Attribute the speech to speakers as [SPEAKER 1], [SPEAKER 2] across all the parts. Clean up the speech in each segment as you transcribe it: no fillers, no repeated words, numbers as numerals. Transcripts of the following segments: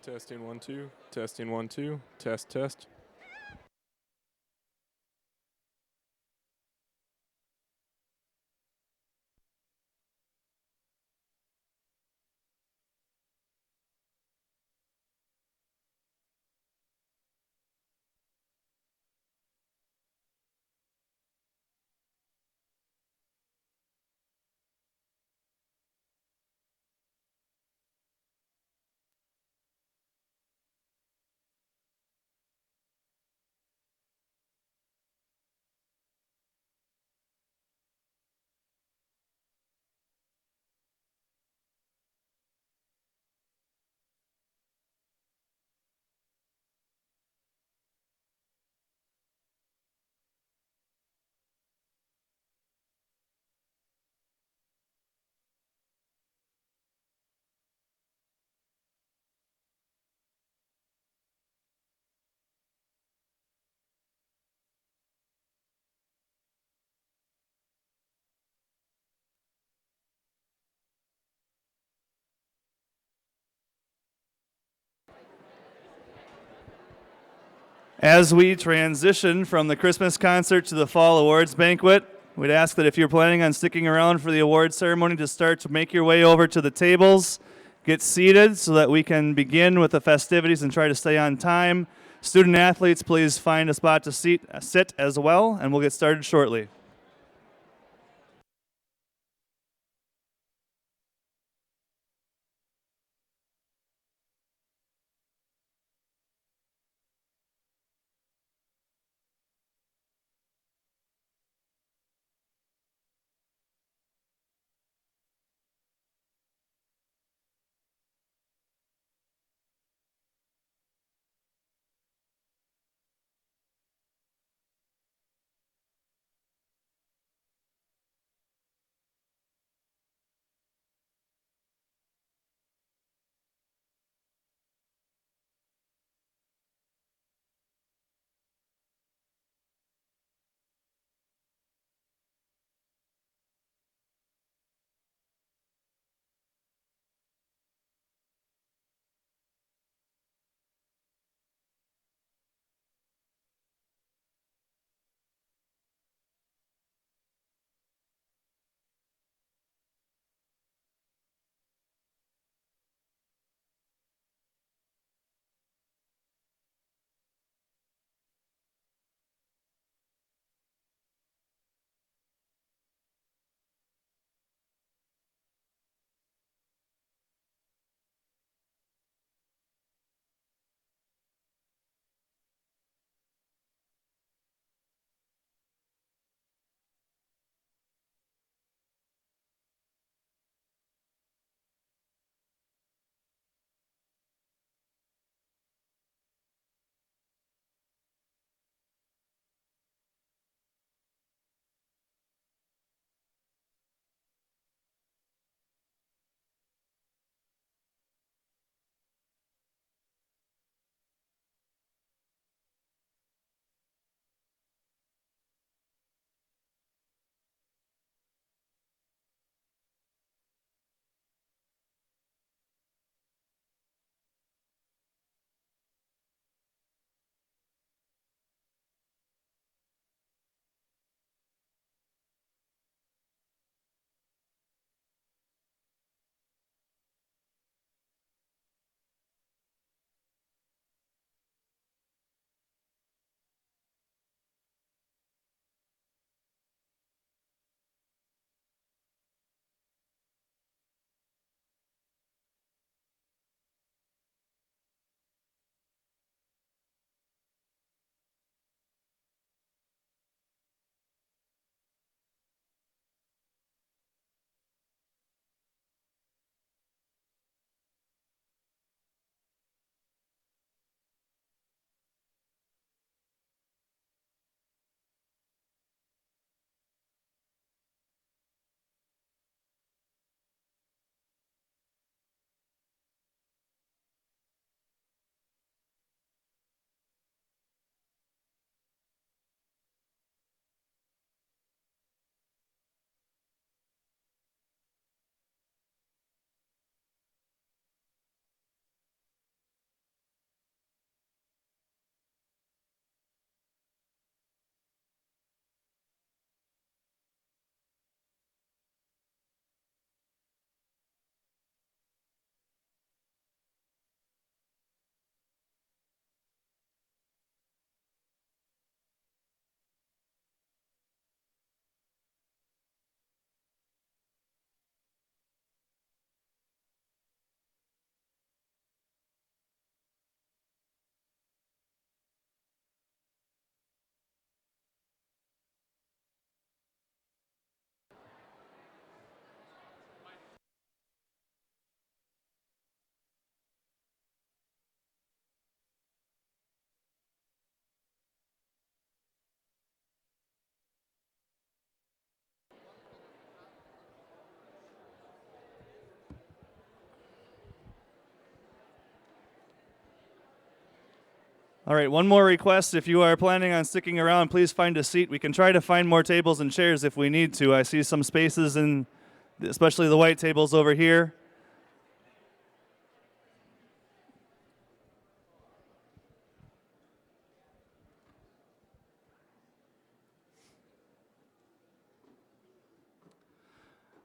[SPEAKER 1] Testing 1 2. Testing 1 2. Test test.
[SPEAKER 2] As we transition from the Christmas concert to the Fall Awards Banquet, we'd ask that if you're planning on sticking around for the awards ceremony to make your way over to the tables, get seated so that we can begin with the festivities and try to stay on time. Student athletes, please find a spot to sit as well, and we'll get started shortly. All right, one more request. If you are planning on sticking around, please find a seat. We can try to find more tables and chairs if we need to. I see some spaces in, especially the white tables over here.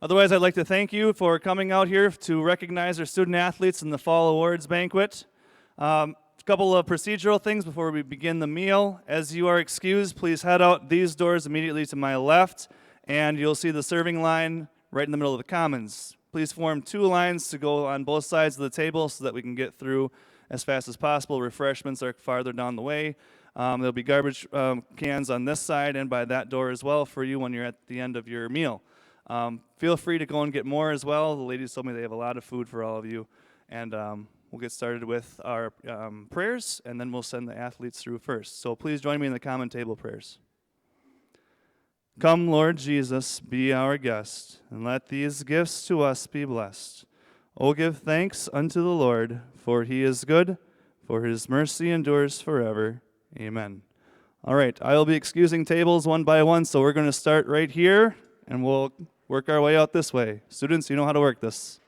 [SPEAKER 2] Otherwise, I'd like to thank you for coming out here to recognize our student athletes in the Fall Awards Banquet. A couple of procedural things before we begin the meal. As you are excused, please head out these doors immediately to my left, and you'll see the serving line right in the middle of the commons. Please form 2 lines to go on both sides of the table so that we can get through as fast as possible. Refreshments are farther down the way. There'll be garbage cans on this side and by that door as well for you when you're at the end of your meal. Feel free to go and get more as well. The ladies told me they have a lot of food for all of you. And we'll get started with our prayers, and then we'll send the athletes through first. So please join me in the common table prayers. Come, Lord Jesus, be our guest, and let these gifts to us be blessed. O give thanks unto the Lord, for he is good, for his mercy endures forever. Amen. All right, I will be excusing tables one by one, so we're going to start right here, and we'll work our way out this way. Students, you know how to work this.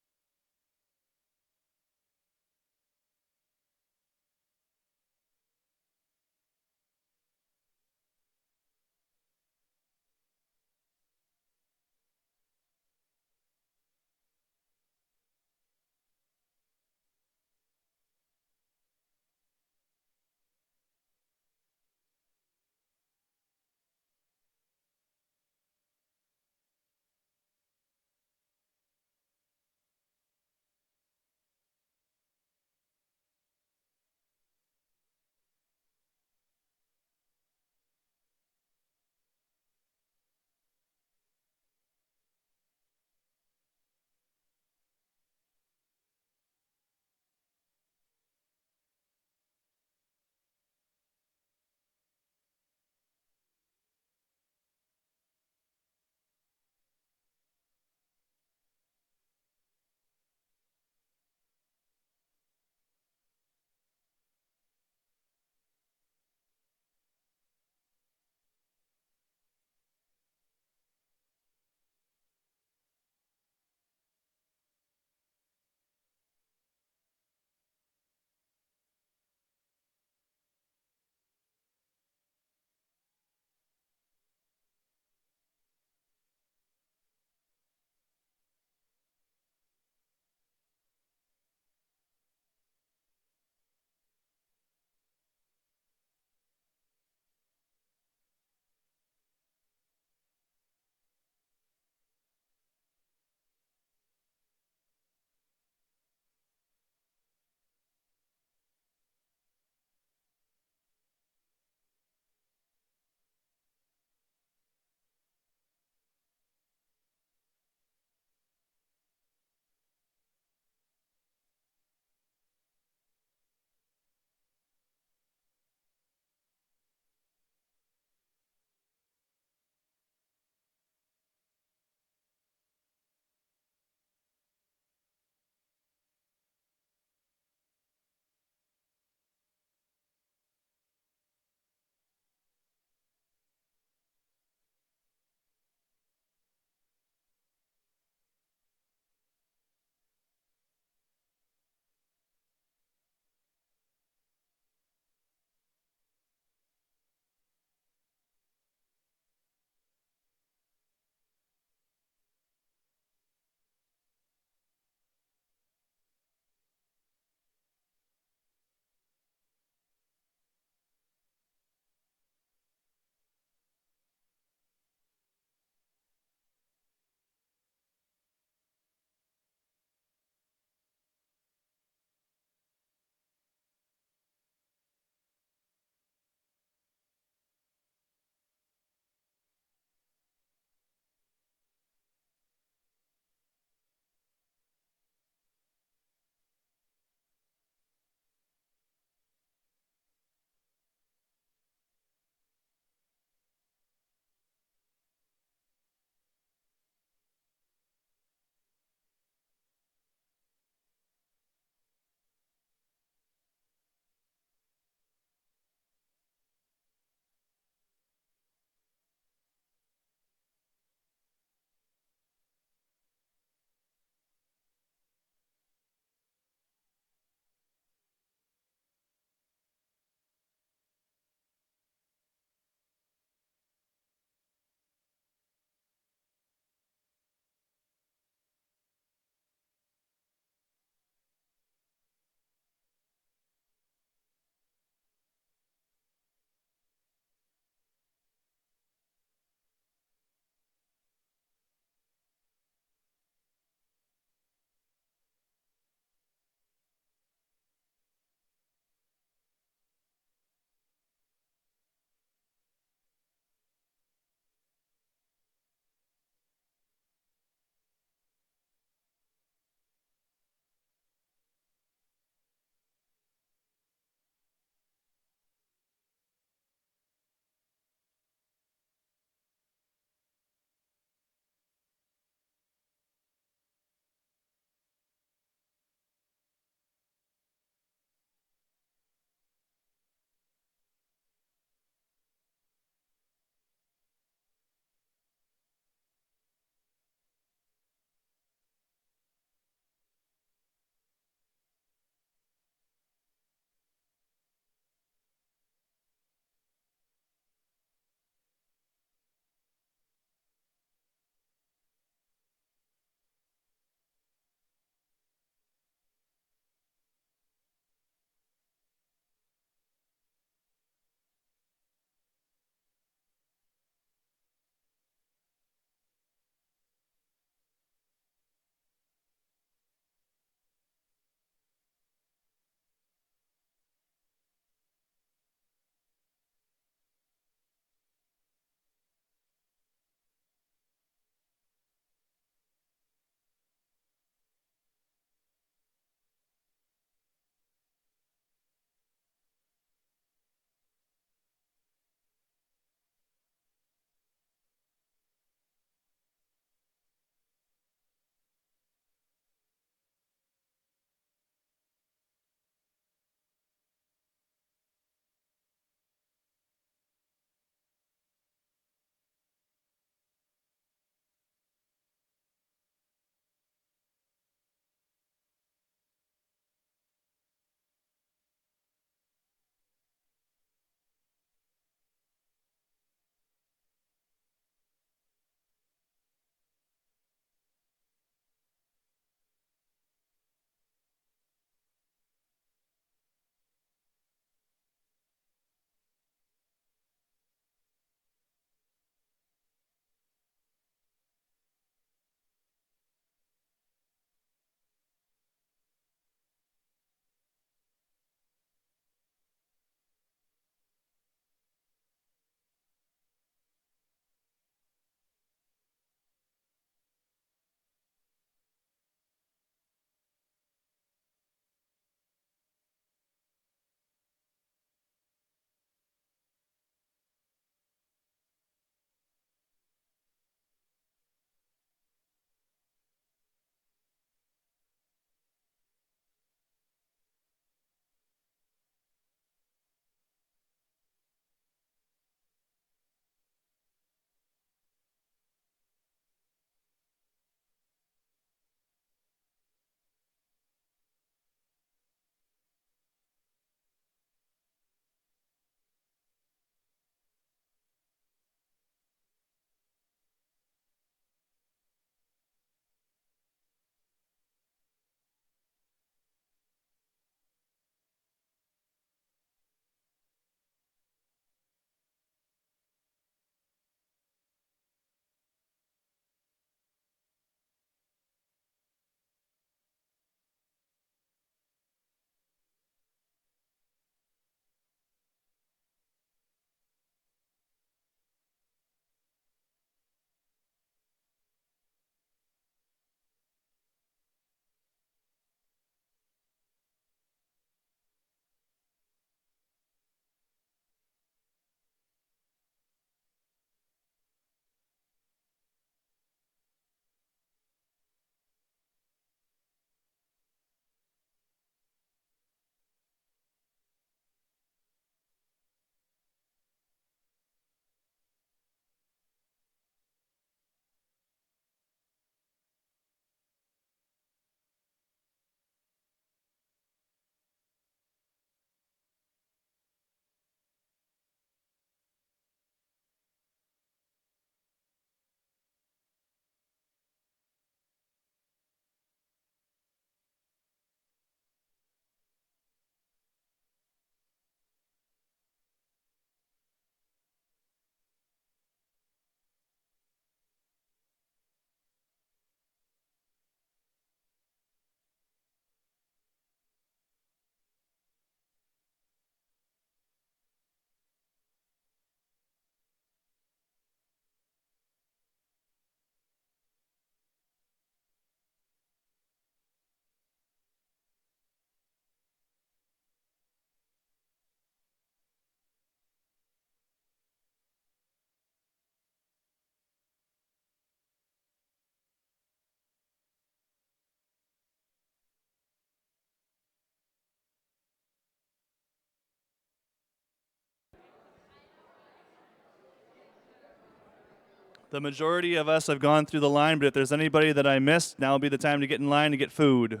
[SPEAKER 2] The majority of us have gone through the line, but if there's anybody that I missed, now would be the time to get in line to get food.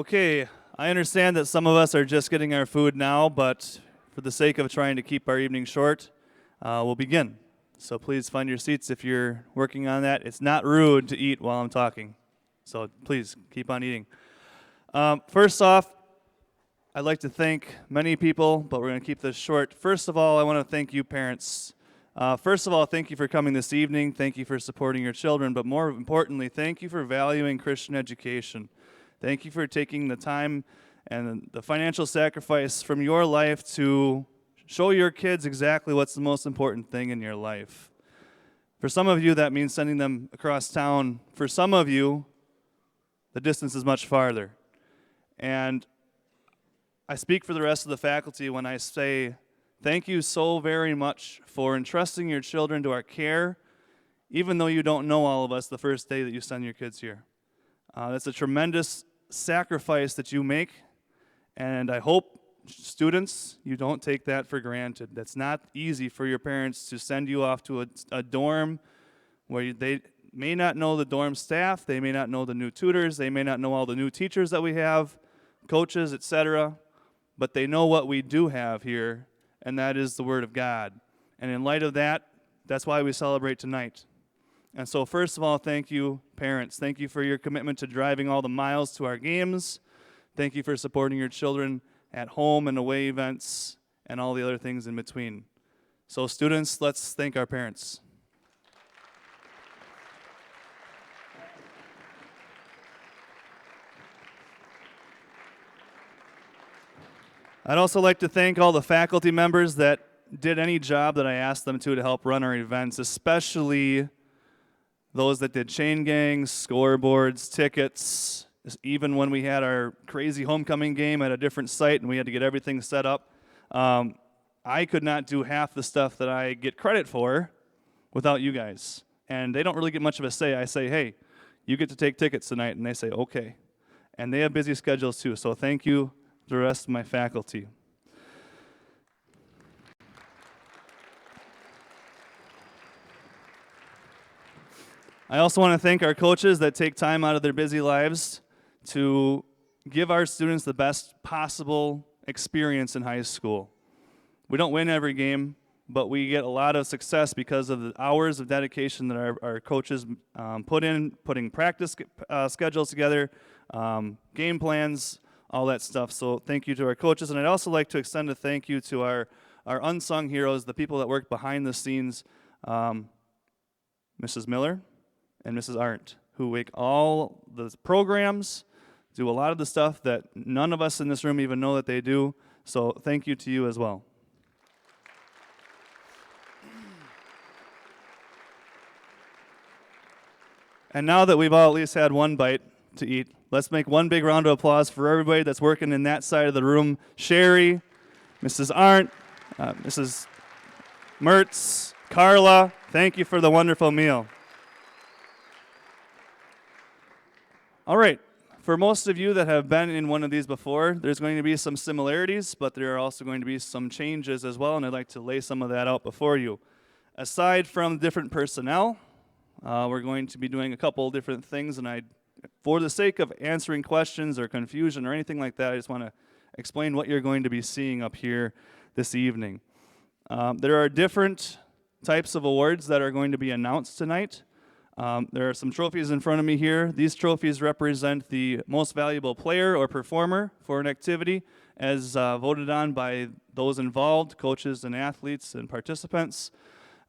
[SPEAKER 2] Okay, I understand that some of us are just getting our food now, but for the sake of trying to keep our evening short, we'll begin. So please find your seats if you're working on that. It's not rude to eat while I'm talking, so please keep on eating. First off, I'd like to thank many people, but we're going to keep this short. First of all, I want to thank you parents. First of all, thank you for coming this evening. Thank you for supporting your children, but more importantly, thank you for valuing Christian education. Thank you for taking the time and the financial sacrifice from your life to show your kids exactly what's the most important thing in your life. For some of you, that means sending them across town. For some of you, the distance is much farther. And I speak for the rest of the faculty when I say thank you so very much for entrusting your children to our care, even though you don't know all of us the first day that you send your kids here. That's a tremendous sacrifice that you make, and I hope, students, you don't take that for granted. That's not easy for your parents to send you off to a dorm where they may not know the dorm staff, they may not know the new tutors, they may not know all the new teachers that we have, coaches, etc., but they know what we do have here, and that is the Word of God. And in light of that, that's why we celebrate tonight. And so first of all, thank you, parents. Thank you for your commitment to driving all the miles to our games. Thank you for supporting your children at home and away events and all the other things in between. So students, let's thank our parents. I'd also like to thank all the faculty members that did any job that I asked them to help run our events, especially those that did chain gangs, scoreboards, tickets, even when we had our crazy homecoming game at a different site and we had to get everything set up. I could not do half the stuff that I get credit for without you guys. And they don't really get much of a say. I say, hey, you get to take tickets tonight. And they say, okay. And they have busy schedules too. So thank you to the rest of my faculty. I also want to thank our coaches that take time out of their busy lives to give our students the best possible experience in high school. We don't win every game, but we get a lot of success because of the hours of dedication that our coaches put in, putting practice schedules together, game plans, all that stuff. So thank you to our coaches. And I'd also like to extend a thank you to our unsung heroes, the people that work behind the scenes, Mrs. Miller and Mrs. Arndt, who make all the programs, do a lot of the stuff that none of us in this room even know that they do. So thank you to you as well. And now that we've all at least had one bite to eat, let's make one big round of applause for everybody that's working in that side of the room. Sherry, Mrs. Arndt, Mrs. Mertz, Carla, thank you for the wonderful meal. All right, for most of you that have been in one of these before, there's going to be some similarities, but there are also going to be some changes as well, and I'd like to lay some of that out before you. Aside from different personnel, we're going to be doing a couple different things, and for the sake of answering questions or confusion or anything like that, I just want to explain what you're going to be seeing up here this evening. There are different types of awards that are going to be announced tonight. There are some trophies in front of me here. These trophies represent the most valuable player or performer for an activity as voted on by those involved, coaches and athletes and participants.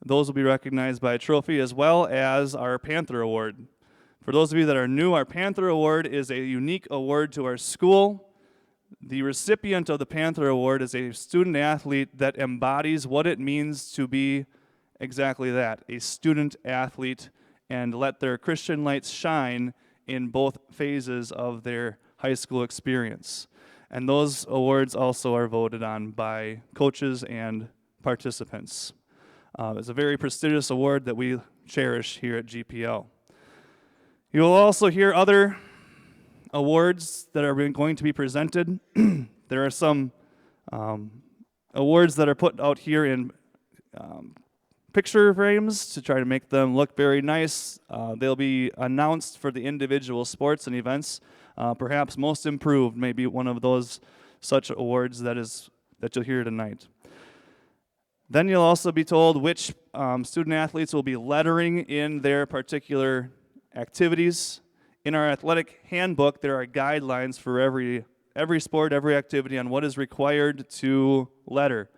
[SPEAKER 2] Those will be recognized by a trophy as well as our Panther Award. For those of you that are new, our Panther Award is a unique award to our school. The recipient of the Panther Award is a student athlete that embodies what it means to be exactly that, a student athlete, and let their Christian lights shine in both phases of their high school experience. And those awards also are voted on by coaches and participants. It's a very prestigious award that we cherish here at GPL. You will also hear other awards that are going to be presented. There are some awards that are put out here in picture frames to try to make them look very nice. They'll be announced for the individual sports and events. Perhaps most improved may be one of those such awards that you'll hear tonight. Then you'll also be told which student athletes will be lettering in their particular activities. In our athletic handbook, there are guidelines for every sport, every activity on what is required to letter.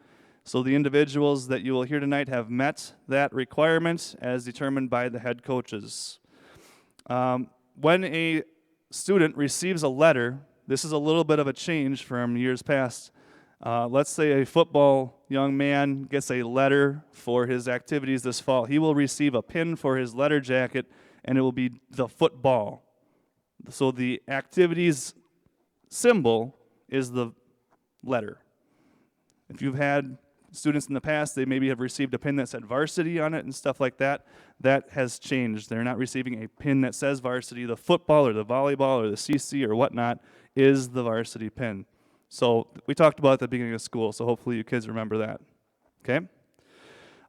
[SPEAKER 2] So the individuals that you will hear tonight have met that requirement as determined by the head coaches. When a student receives a letter, this is a little bit of a change from years past. Let's say a football young man gets a letter for his activities this fall. He will receive a pin for his letter jacket, and it will be the football. So the activities symbol is the letter. If you've had students in the past, they maybe have received a pin that said varsity on it and stuff like that. That has changed. They're not receiving a pin that says varsity. The football or the volleyball or the CC or whatnot is the varsity pin. So we talked about at the beginning of school, so hopefully you kids remember that. Okay?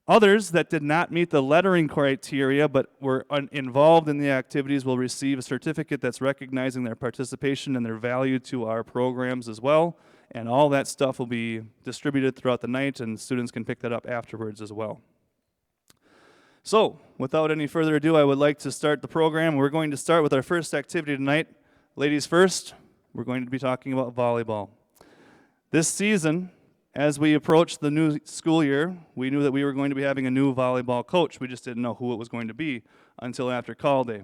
[SPEAKER 2] Others that did not meet the lettering criteria but were involved in the activities will receive a certificate that's recognizing their participation and their value to our programs as well. And all that stuff will be distributed throughout the night, and students can pick that up afterwards as well. So, without any further ado, I would like to start the program. We're going to start with our first activity tonight. Ladies first, we're going to be talking about volleyball. This season, as we approached the new school year, we knew that we were going to be having a new volleyball coach. We just didn't know who it was going to be until after call day.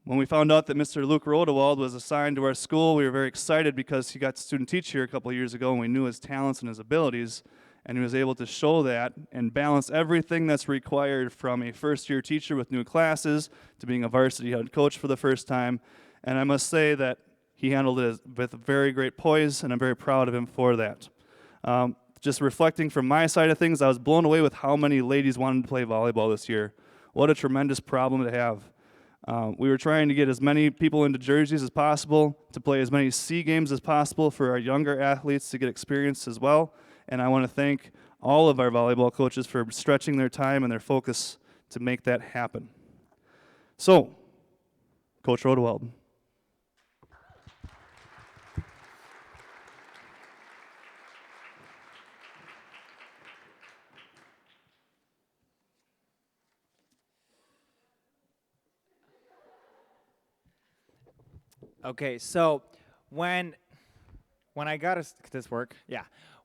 [SPEAKER 2] When we found out that Mr. Luke Rodewald was assigned to our school, we were very excited because he got to student teach here a couple of years ago, and we knew his talents and his abilities, and he was able to show that and balance everything that's required from a first-year teacher with new classes to being a varsity head coach for the first time. And I must say that he handled it with very great poise, and I'm very proud of him for that. Just reflecting from my side of things, I was blown away with how many ladies wanted to play volleyball this year. What a tremendous problem to have. We were trying to get as many people into jerseys as possible, to play as many C games as possible for our younger athletes to get experience as well. And I want to thank all of our volleyball coaches for stretching their time and their focus to make that happen. So, Coach Rodewald.
[SPEAKER 3] Okay, so when I got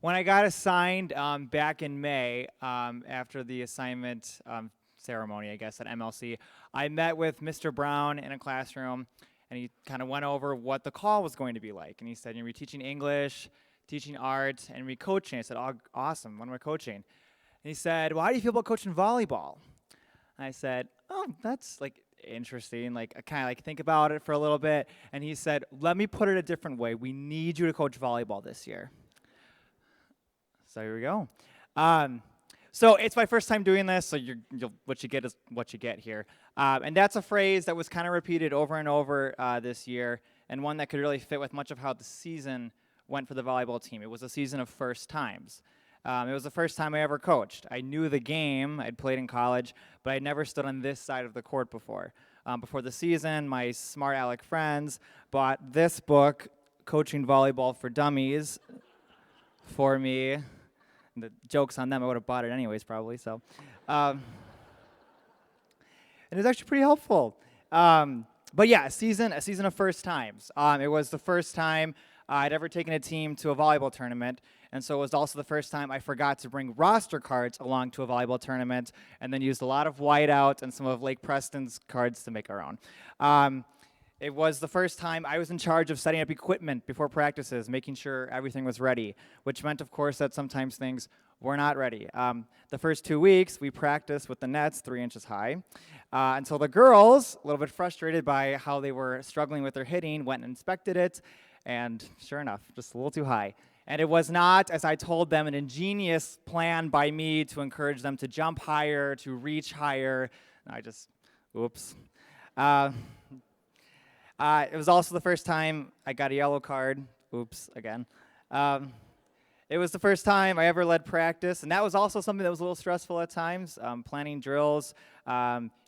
[SPEAKER 3] when I got assigned back in May after the assignment ceremony, I guess at MLC, I met with Mr. Brown in a classroom, and he kind of went over what the call was going to be like. And he said, "You're gonna be teaching English, teaching art, and be coaching." I said, "Oh, awesome! When am I coaching?" And he said, "Well, how do you feel about coaching volleyball?" And I said, "Oh, that's like interesting." Like I kind of like think about it for a little bit, and he said, "Let me put it a different way. We need you to coach volleyball this year." So here we go. So it's my first time doing this, so what you get is what you get here. And that's a phrase that was kind of repeated over and over this year, and one that could really fit with much of how the season went for the volleyball team. It was a season of first times. It was the first time I ever coached. I knew the game. I'd played in college, but I'd never stood on this side of the court before. Before the season, my smart aleck friends bought this book, Coaching Volleyball for Dummies, for me. The joke's on them. I would have bought it anyways, probably. So, and it was actually pretty helpful. But yeah, a season of first times. It was the first time I'd ever taken a team to a volleyball tournament, and so it was also the first time I forgot to bring roster cards along to a volleyball tournament, and then used a lot of whiteout and some of Lake Preston's cards to make our own. It was the first time I was in charge of setting up equipment before practices, making sure everything was ready, which meant, of course, that sometimes things were not ready. The first 2 weeks, we practiced with the nets 3 inches high, until the girls, a little bit frustrated by how they were struggling with their hitting, went and inspected it, and sure enough, just a little too high. And it was not, as I told them, an ingenious plan by me to encourage them to jump higher, to reach higher. I just, oops. It was also the first time I got a yellow card. Oops, again. It was the first time I ever led practice, and that was also something that was a little stressful at times, planning drills,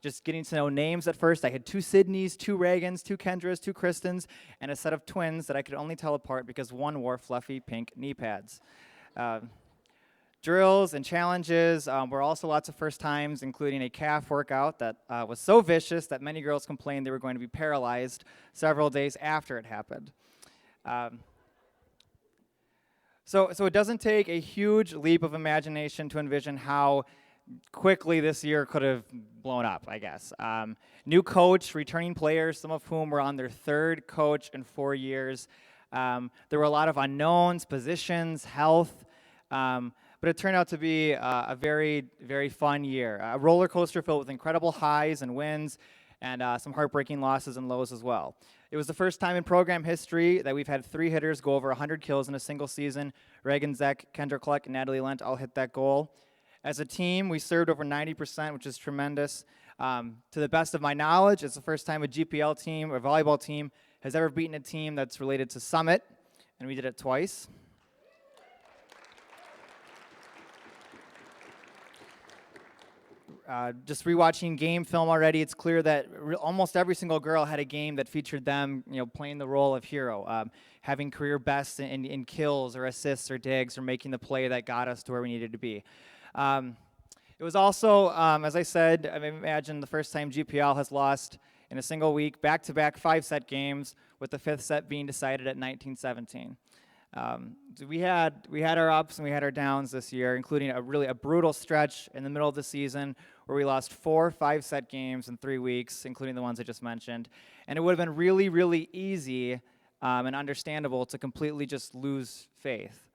[SPEAKER 3] just getting to know names at first. I had 2 Sydneys, 2 Reagans, 2 Kendras, 2 Kristens, and a set of twins that I could only tell apart because one wore fluffy pink knee pads. Drills and challenges were also lots of first times, including a calf workout that was so vicious that many girls complained they were going to be paralyzed several days after it happened. So it doesn't take a huge leap of imagination to envision how quickly this year could have blown up, I guess. New coach, returning players, some of whom were on their 3rd coach in 4 years. There were a lot of unknowns, positions, health, but it turned out to be a very, very fun year. A roller coaster filled with incredible highs and wins, and some heartbreaking losses and lows as well. It was the first time in program history that we've had 3 hitters go over 100 kills in a single season. Reagan Zek, Kendra Kleck, and Natalie Lent all hit that goal. As a team, we served over 90%, which is tremendous. To the best of my knowledge, it's the first time a GPL team or volleyball team has ever beaten a team that's related to Summit, and we did it twice. Just rewatching game film already, it's clear that almost every single girl had a game that featured them, playing the role of hero, having career bests in kills or assists or digs or making the play that got us to where we needed to be. It was also, as I said, I imagine the first time GPL has lost in a single week, back-to-back 5-set games, with the 5th set being decided at 19-17. So we had our ups and we had our downs this year, including a brutal stretch in the middle of the season where we lost 4 5-set games in 3 weeks, including the ones I just mentioned. And it would have been really, really easy and understandable to completely just lose faith.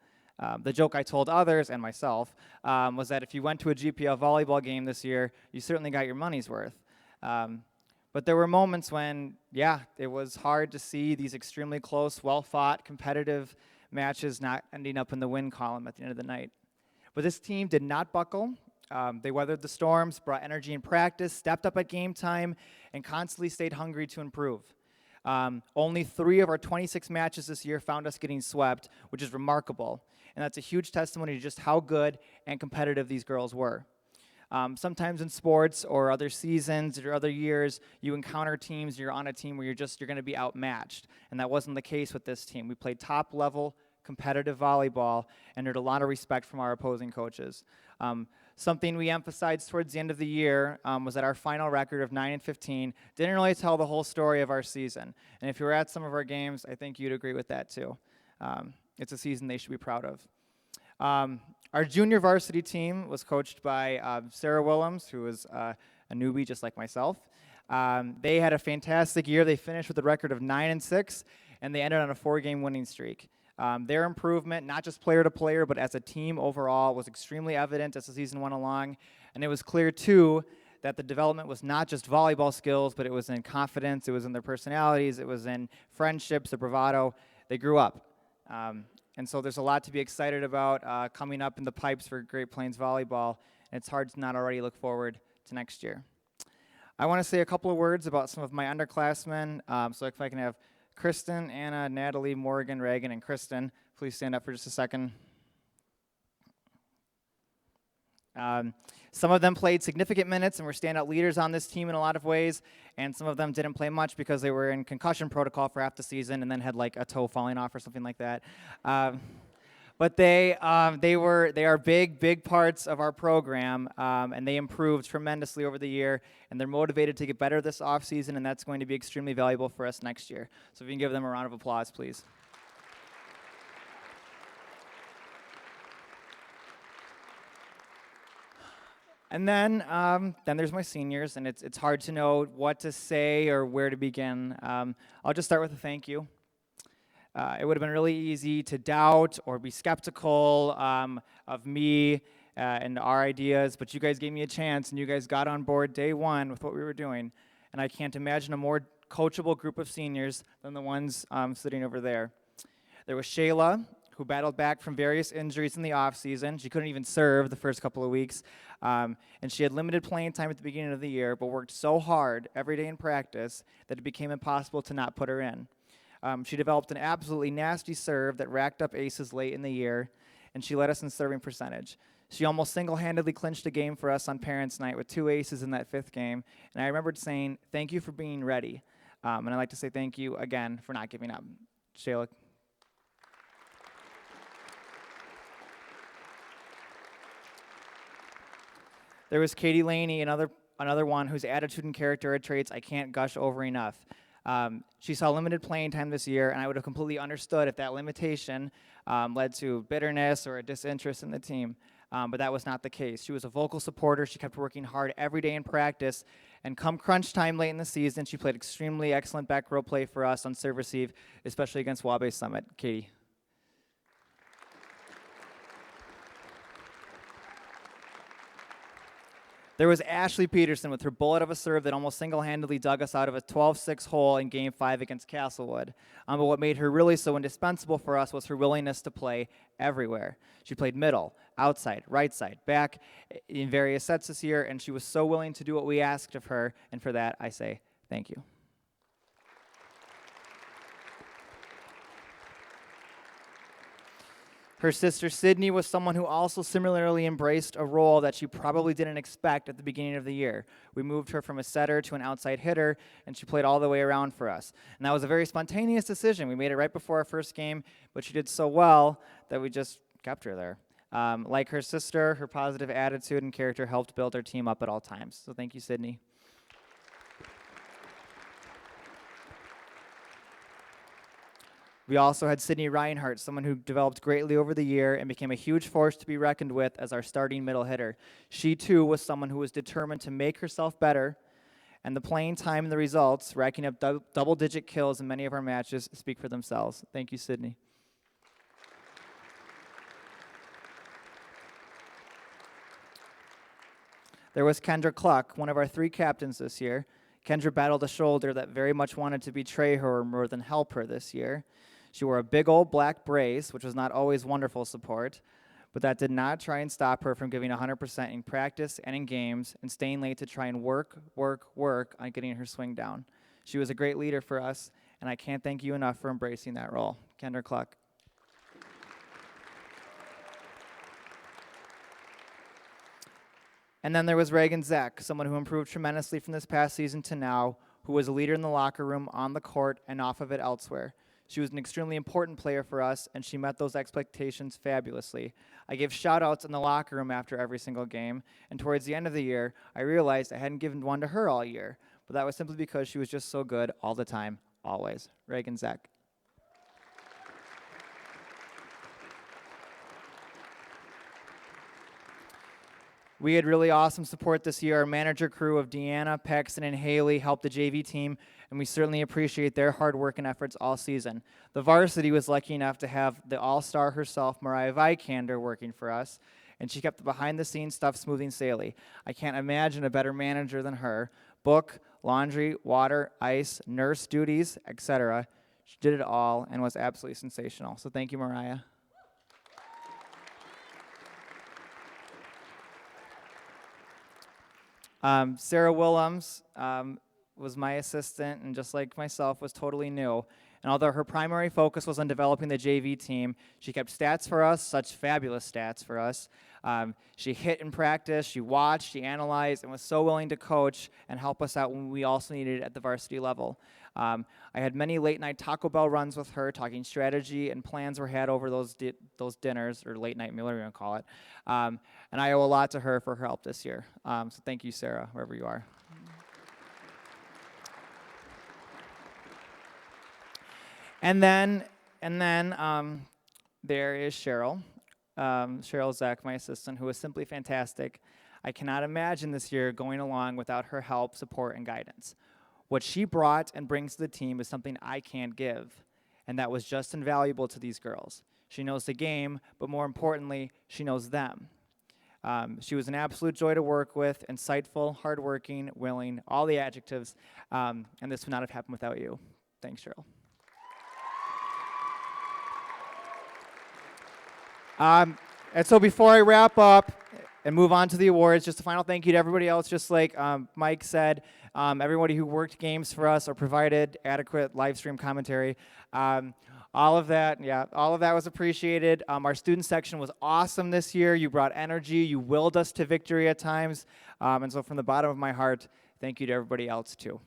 [SPEAKER 3] The joke I told others and myself was that if you went to a GPL volleyball game this year, you certainly got your money's worth. But there were moments when, it was hard to see these extremely close, well-fought, competitive matches not ending up in the win column at the end of the night. But this team did not buckle. They weathered the storms, brought energy in practice, stepped up at game time, and constantly stayed hungry to improve. Only 3 of our 26 matches this year found us getting swept, which is remarkable. And that's a huge testimony to just how good and competitive these girls were. Sometimes in sports or other seasons or other years, you encounter teams, you're on a team where you're going to be outmatched. And that wasn't the case with this team. We played top-level competitive volleyball and earned a lot of respect from our opposing coaches. Something we emphasized towards the end of the year was that our final record of 9-15 didn't really tell the whole story of our season. And if you were at some of our games, I think you'd agree with that too. It's a season they should be proud of. Our junior varsity team was coached by Sarah Willems, who was a newbie just like myself. They had a fantastic year. They finished with a record of 9-6, and they ended on a 4-game winning streak. Their improvement, not just player to player, but as a team overall, was extremely evident as the season went along. And it was clear, too, that the development was not just volleyball skills, but it was in confidence, it was in their personalities, it was in friendships, the bravado. They grew up. And so there's a lot to be excited about coming up in the pipes for Great Plains volleyball, and it's hard to not already look forward to next year. I want to say a couple of words about some of my underclassmen, so if I can have Kristen, Anna, Natalie, Morgan, Reagan, and Kristen, please stand up for just a second. Some of them played significant minutes and were standout leaders on this team in a lot of ways, and some of them didn't play much because they were in concussion protocol for half the season and then had like a toe falling off or something like that. But they are big parts of our program, and they improved tremendously over the year, and they're motivated to get better this offseason, and that's going to be extremely valuable for us next year. So if you can give them a round of applause, please. And then there's my seniors, and it's hard to know what to say or where to begin. I'll just start with a thank you. It would have been really easy to doubt or be skeptical of me and our ideas, but you guys gave me a chance, and you guys got on board day one with what we were doing. And I can't imagine a more coachable group of seniors than the ones sitting over there. There was Shayla, who battled back from various injuries in the offseason. She couldn't even serve the first couple of weeks. And she had limited playing time at the beginning of the year, but worked so hard every day in practice that it became impossible to not put her in. She developed an absolutely nasty serve that racked up aces late in the year. and she led us in serving percentage. She almost single-handedly clinched a game for us on Parents' Night with 2 aces in that 5th game, and I remembered saying, "Thank you for being ready." And I'd like to say thank you again for not giving up. Shayla. There was Katie Laney, another one whose attitude and character are traits I can't gush over enough. She saw limited playing time this year, and I would have completely understood if that limitation led to bitterness or a disinterest in the team. But that was not the case. She was a vocal supporter. She kept working hard every day in practice. And come crunch time late in the season, she played extremely excellent back row play for us on serve receive, especially against Wabash Summit. Katie. There was Ashley Peterson with her bullet of a serve that almost single-handedly dug us out of a 12-6 hole in Game 5 against Castlewood. But what made her really so indispensable for us was her willingness to play everywhere. She played middle, outside, right side, back in various sets this year, and she was so willing to do what we asked of her, and for that I say thank you. Her sister Sydney was someone who also similarly embraced a role that she probably didn't expect at the beginning of the year. We moved her from a setter to an outside hitter, and she played all the way around for us. And that was a very spontaneous decision. We made it right before our first game, but she did so well that we just kept her there. Like her sister, her positive attitude and character helped build our team up at all times. So thank you, Sydney. We also had Sydney Reinhardt, someone who developed greatly over the year and became a huge force to be reckoned with as our starting middle hitter. She, too, was someone who was determined to make herself better, and the playing time and the results, racking up double-digit kills in many of our matches, speak for themselves. Thank you, Sydney. There was Kendra Cluck, one of our 3 captains this year. Kendra battled a shoulder that very much wanted to betray her more than help her this year. She wore a big old black brace, which was not always wonderful support, but that did not try and stop her from giving 100% in practice and in games and staying late to try and work on getting her swing down. She was a great leader for us, and I can't thank you enough for embracing that role. Kendra Cluck. And then there was Reagan Zek, someone who improved tremendously from this past season to now, who was a leader in the locker room, on the court, and off of it elsewhere. She was an extremely important player for us, and she met those expectations fabulously. I give shout-outs in the locker room after every single game, and towards the end of the year, I realized I hadn't given one to her all year, but that was simply because she was just so good all the time, always. Reagan Zek. We had really awesome support this year. Our manager crew of Deanna, Paxton, and Haley helped the JV team, and we certainly appreciate their hard work and efforts all season. The varsity was lucky enough to have the all-star herself, Mariah Vikander, working for us, and she kept the behind-the-scenes stuff smoothing sailing. I can't imagine a better manager than her. Book, laundry, water, ice, nurse duties, etc. She did it all and was absolutely sensational. So thank you, Mariah. Sarah Willems was my assistant, and just like myself, was totally new. And although her primary focus was on developing the JV team, she kept stats for us, such fabulous stats for us. She hit in practice, she watched, she analyzed, and was so willing to coach and help us out when we also needed it at the varsity level. I had many late-night Taco Bell runs with her, talking strategy, and plans were had over those dinners, or late-night meal, whatever you want to call it. And I owe a lot to her for her help this year. So thank you, Sarah, wherever you are. And then there is Cheryl. Cheryl Zach, my assistant, who was simply fantastic. I cannot imagine this year going along without her help, support, and guidance. What she brought and brings to the team is something I can't give, and that was just invaluable to these girls. She knows the game, but more importantly, she knows them. She was an absolute joy to work with, insightful, hardworking, willing, all the adjectives, and this would not have happened without you. Thanks, Cheryl. And so before I wrap up, and move on to the awards. Just a final thank you to everybody else, just like Mike said, everybody who worked games for us or provided adequate live stream commentary. All of that, all of that was appreciated. Our student section was awesome this year. You brought energy. You willed us to victory at times. And so from the bottom of my heart, thank you to everybody else, too.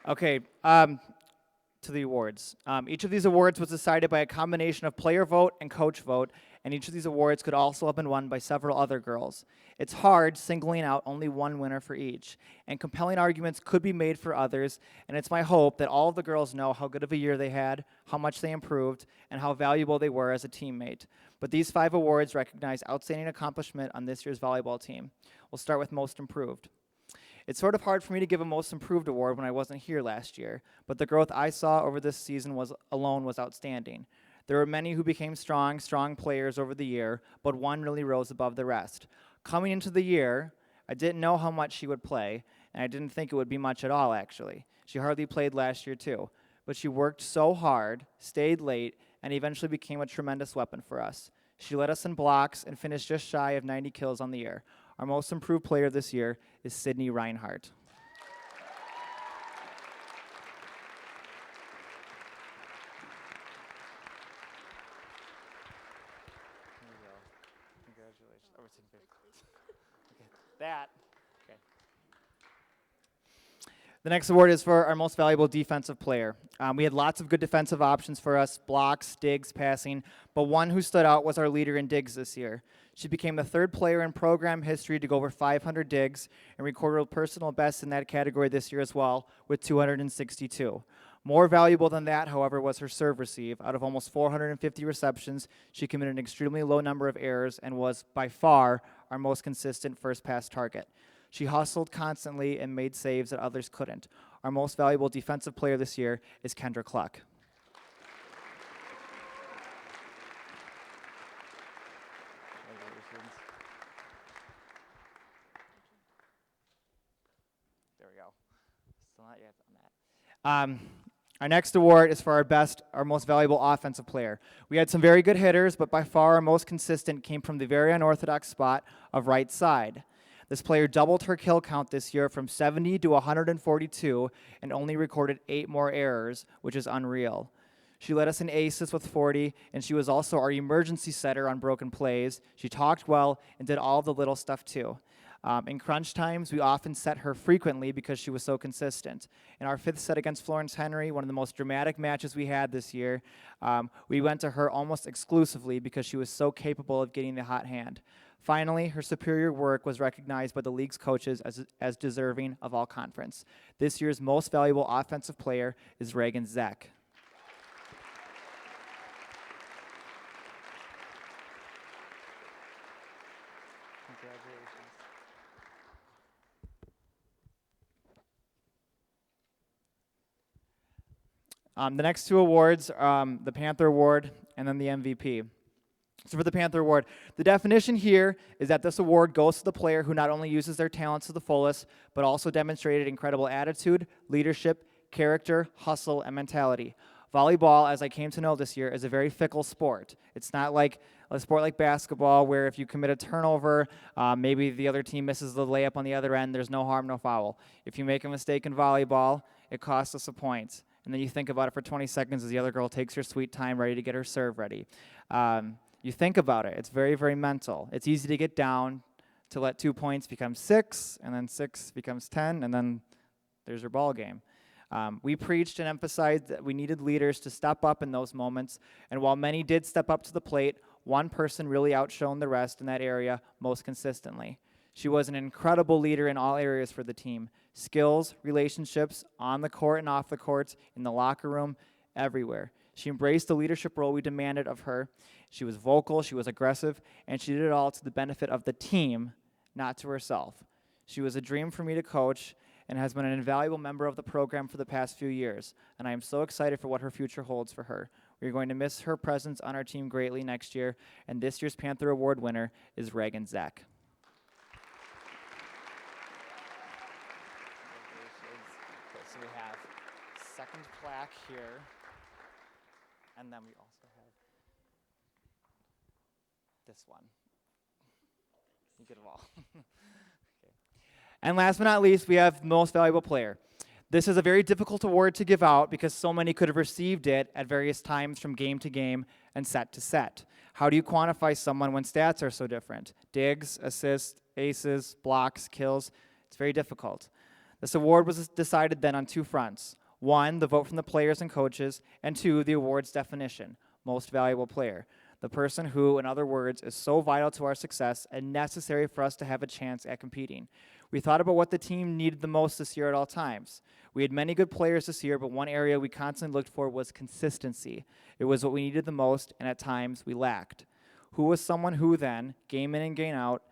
[SPEAKER 3] Okay, to the awards. Each of these awards was decided by a combination of player vote and coach vote, and each of these awards could also have been won by several other girls. It's hard singling out only one winner for each, and compelling arguments could be made for others, and it's my hope that all of the girls know how good of a year they had, how much they improved, and how valuable they were as a teammate. But these 5 awards recognize outstanding accomplishment on this year's volleyball team. We'll start with most improved. It's sort of hard for me to give a most improved award when I wasn't here last year, but the growth I saw over this season was outstanding. There were many who became strong players over the year, but one really rose above the rest. Coming into the year, I didn't know how much she would play, and I didn't think it would be much at all, actually. She hardly played last year, too. But she worked so hard, stayed late, and eventually became a tremendous weapon for us. She led us in blocks and finished just shy of 90 kills on the year. Our most improved player this year is Sydney Reinhardt. Congratulations. Oh, it's in very close. Okay. That. Okay. The next award is for our most valuable defensive player. We had lots of good defensive options for us, blocks, digs, passing, but one who stood out was our leader in digs this year. She became the 3rd player in program history to go over 500 digs and recorded a personal best in that category this year as well with 262. More valuable than that, however, was her serve receive. Out of almost 450 receptions, she committed an extremely low number of errors and was by far our most consistent first pass target. She hustled constantly and made saves that others couldn't. Our most valuable defensive player this year is Kendra Cluck. There we go. Still not yet on that. Our next award is for our most valuable offensive player. We had some very good hitters, but by far our most consistent came from the very unorthodox spot of right side. This player doubled her kill count this year from 70 to 142 and only recorded 8 more errors, which is unreal. She led us in aces with 40, and she was also our emergency setter on broken plays. She talked well and did all of the little stuff too. In crunch times, we often set her frequently because she was so consistent. In our 5th set against Florence Henry, one of the most dramatic matches we had this year, we went to her almost exclusively because she was so capable of getting the hot hand. Finally, her superior work was recognized by the league's coaches as deserving of all conference. This year's most valuable offensive player is Reagan Zek. Congratulations. The next 2 awards, the Panther Award and then the MVP. So for the Panther Award, the definition here is that this award goes to the player who not only uses their talents to the fullest, but also demonstrated incredible attitude, leadership, character, hustle, and mentality. Volleyball, as I came to know this year, is a very fickle sport. It's not like a sport like basketball where if you commit a turnover, maybe the other team misses the layup on the other end, there's no harm, no foul. If you make a mistake in volleyball, it costs us a point. And then you think about it for 20 seconds as the other girl takes her sweet time ready to get her serve ready. You think about it. It's very, very mental. It's easy to get down, to let 2 points become 6, and then 6 becomes 10, and then there's your ball game. We preached and emphasized that we needed leaders to step up in those moments, and while many did step up to the plate, one person really outshone the rest in that area most consistently. She was an incredible leader in all areas for the team. Skills, relationships, on the court and off the court, in the locker room, everywhere. She embraced the leadership role we demanded of her. She was vocal, she was aggressive, and she did it all to the benefit of the team, not to herself. She was a dream for me to coach and has been an invaluable member of the program for the past few years, and I am so excited for what her future holds for her. We're going to miss her presence on our team greatly next year, and this year's Panther Award winner is Reagan Zek. So we have second plaque here, and then we also have this one. You get them all. Okay. And last but not least, we have most valuable player. This is a very difficult award to give out because so many could have received it at various times from game to game and set to set. How do you quantify someone when stats are so different? Digs, assists, aces, blocks, kills. It's very difficult. This award was decided then on two fronts. One, the vote from the players and coaches, and two, the award's definition, most valuable player. The person who, in other words, is so vital to our success and necessary for us to have a chance at competing. We thought about what the team needed the most this year at all times. We had many good players this year, but one area we constantly looked for was consistency. It was what we needed the most, and at times we lacked. Who was someone who then, game in and game out,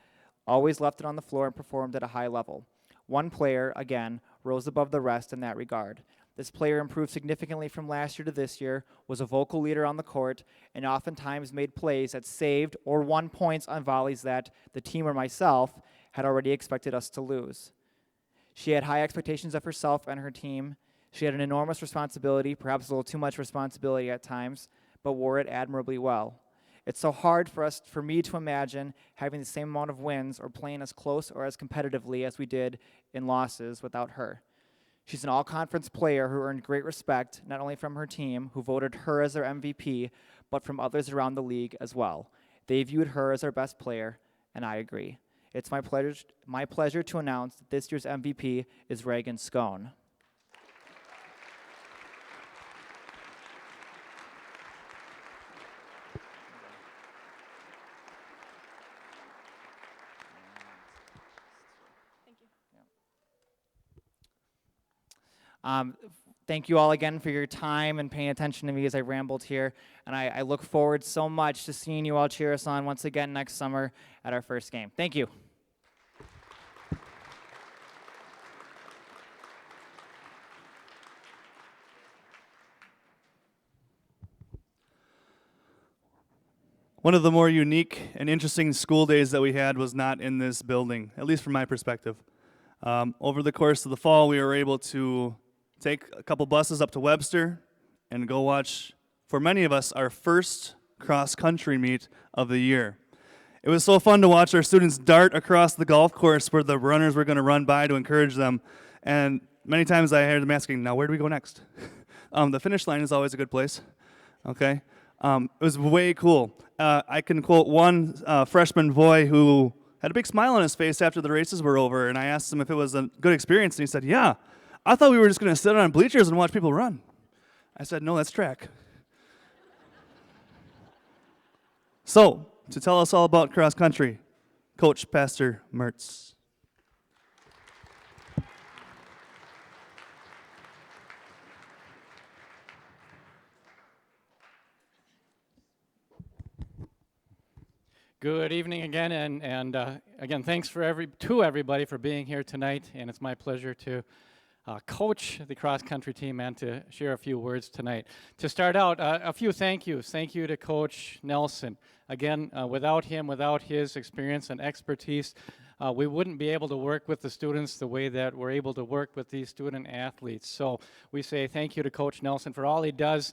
[SPEAKER 3] always left it on the floor and performed at a high level? One player, again, rose above the rest in that regard. This player improved significantly from last year to this year, was a vocal leader on the court, and oftentimes made plays that saved or won points on volleys that the team or myself had already expected us to lose. She had high expectations of herself and her team. She had an enormous responsibility, perhaps a little too much responsibility at times, but wore it admirably well. It's so hard for me to imagine having the same amount of wins or playing as close or as competitively as we did in losses without her. She's an all-conference player who earned great respect, not only from her team, who voted her as their MVP, but from others around the league as well. They viewed her as our best player, and I agree. It's my pleasure to announce that this year's MVP is Reagan Scone. Thank you all again for your time and paying attention to me as I rambled here. And I look forward so much to seeing you all cheer us on once again next summer at our first game. Thank you.
[SPEAKER 2] One of the more unique and interesting school days that we had was not in this building, at least from my perspective. Over the course of the fall, we were able to take a couple buses up to Webster and go watch, for many of us, our first cross-country meet of the year. It was so fun to watch our students dart across the golf course where the runners were going to run by to encourage them. And many times I heard them asking, now where do we go next? The finish line is always a good place, okay? It was way cool. I can quote one freshman boy who had a big smile on his face after the races were over, and I asked him if it was a good experience, and he said, yeah, I thought we were just going to sit on bleachers and watch people run. I said, no, that's track. So, to tell us all about cross country, Coach Pastor Mertz.
[SPEAKER 4] Good evening again, and again, thanks to everybody for being here tonight, and it's my pleasure to coach the cross-country team and to share a few words tonight. To start out, a few thank yous. Thank you to Coach Nelson. Again, without him, without his experience and expertise, we wouldn't be able to work with the students the way that we're able to work with these student athletes. So we say thank you to Coach Nelson for all he does.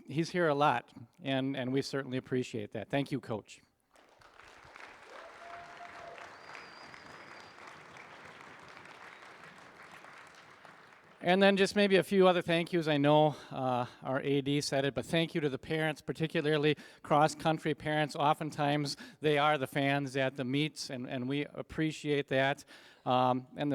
[SPEAKER 4] He's here a lot, and we certainly appreciate that. Thank you, Coach. And then just maybe a few other thank yous. I know our AD said it, but thank you to the parents, particularly cross-country parents. Oftentimes, they are the fans at the meets, and we appreciate that. And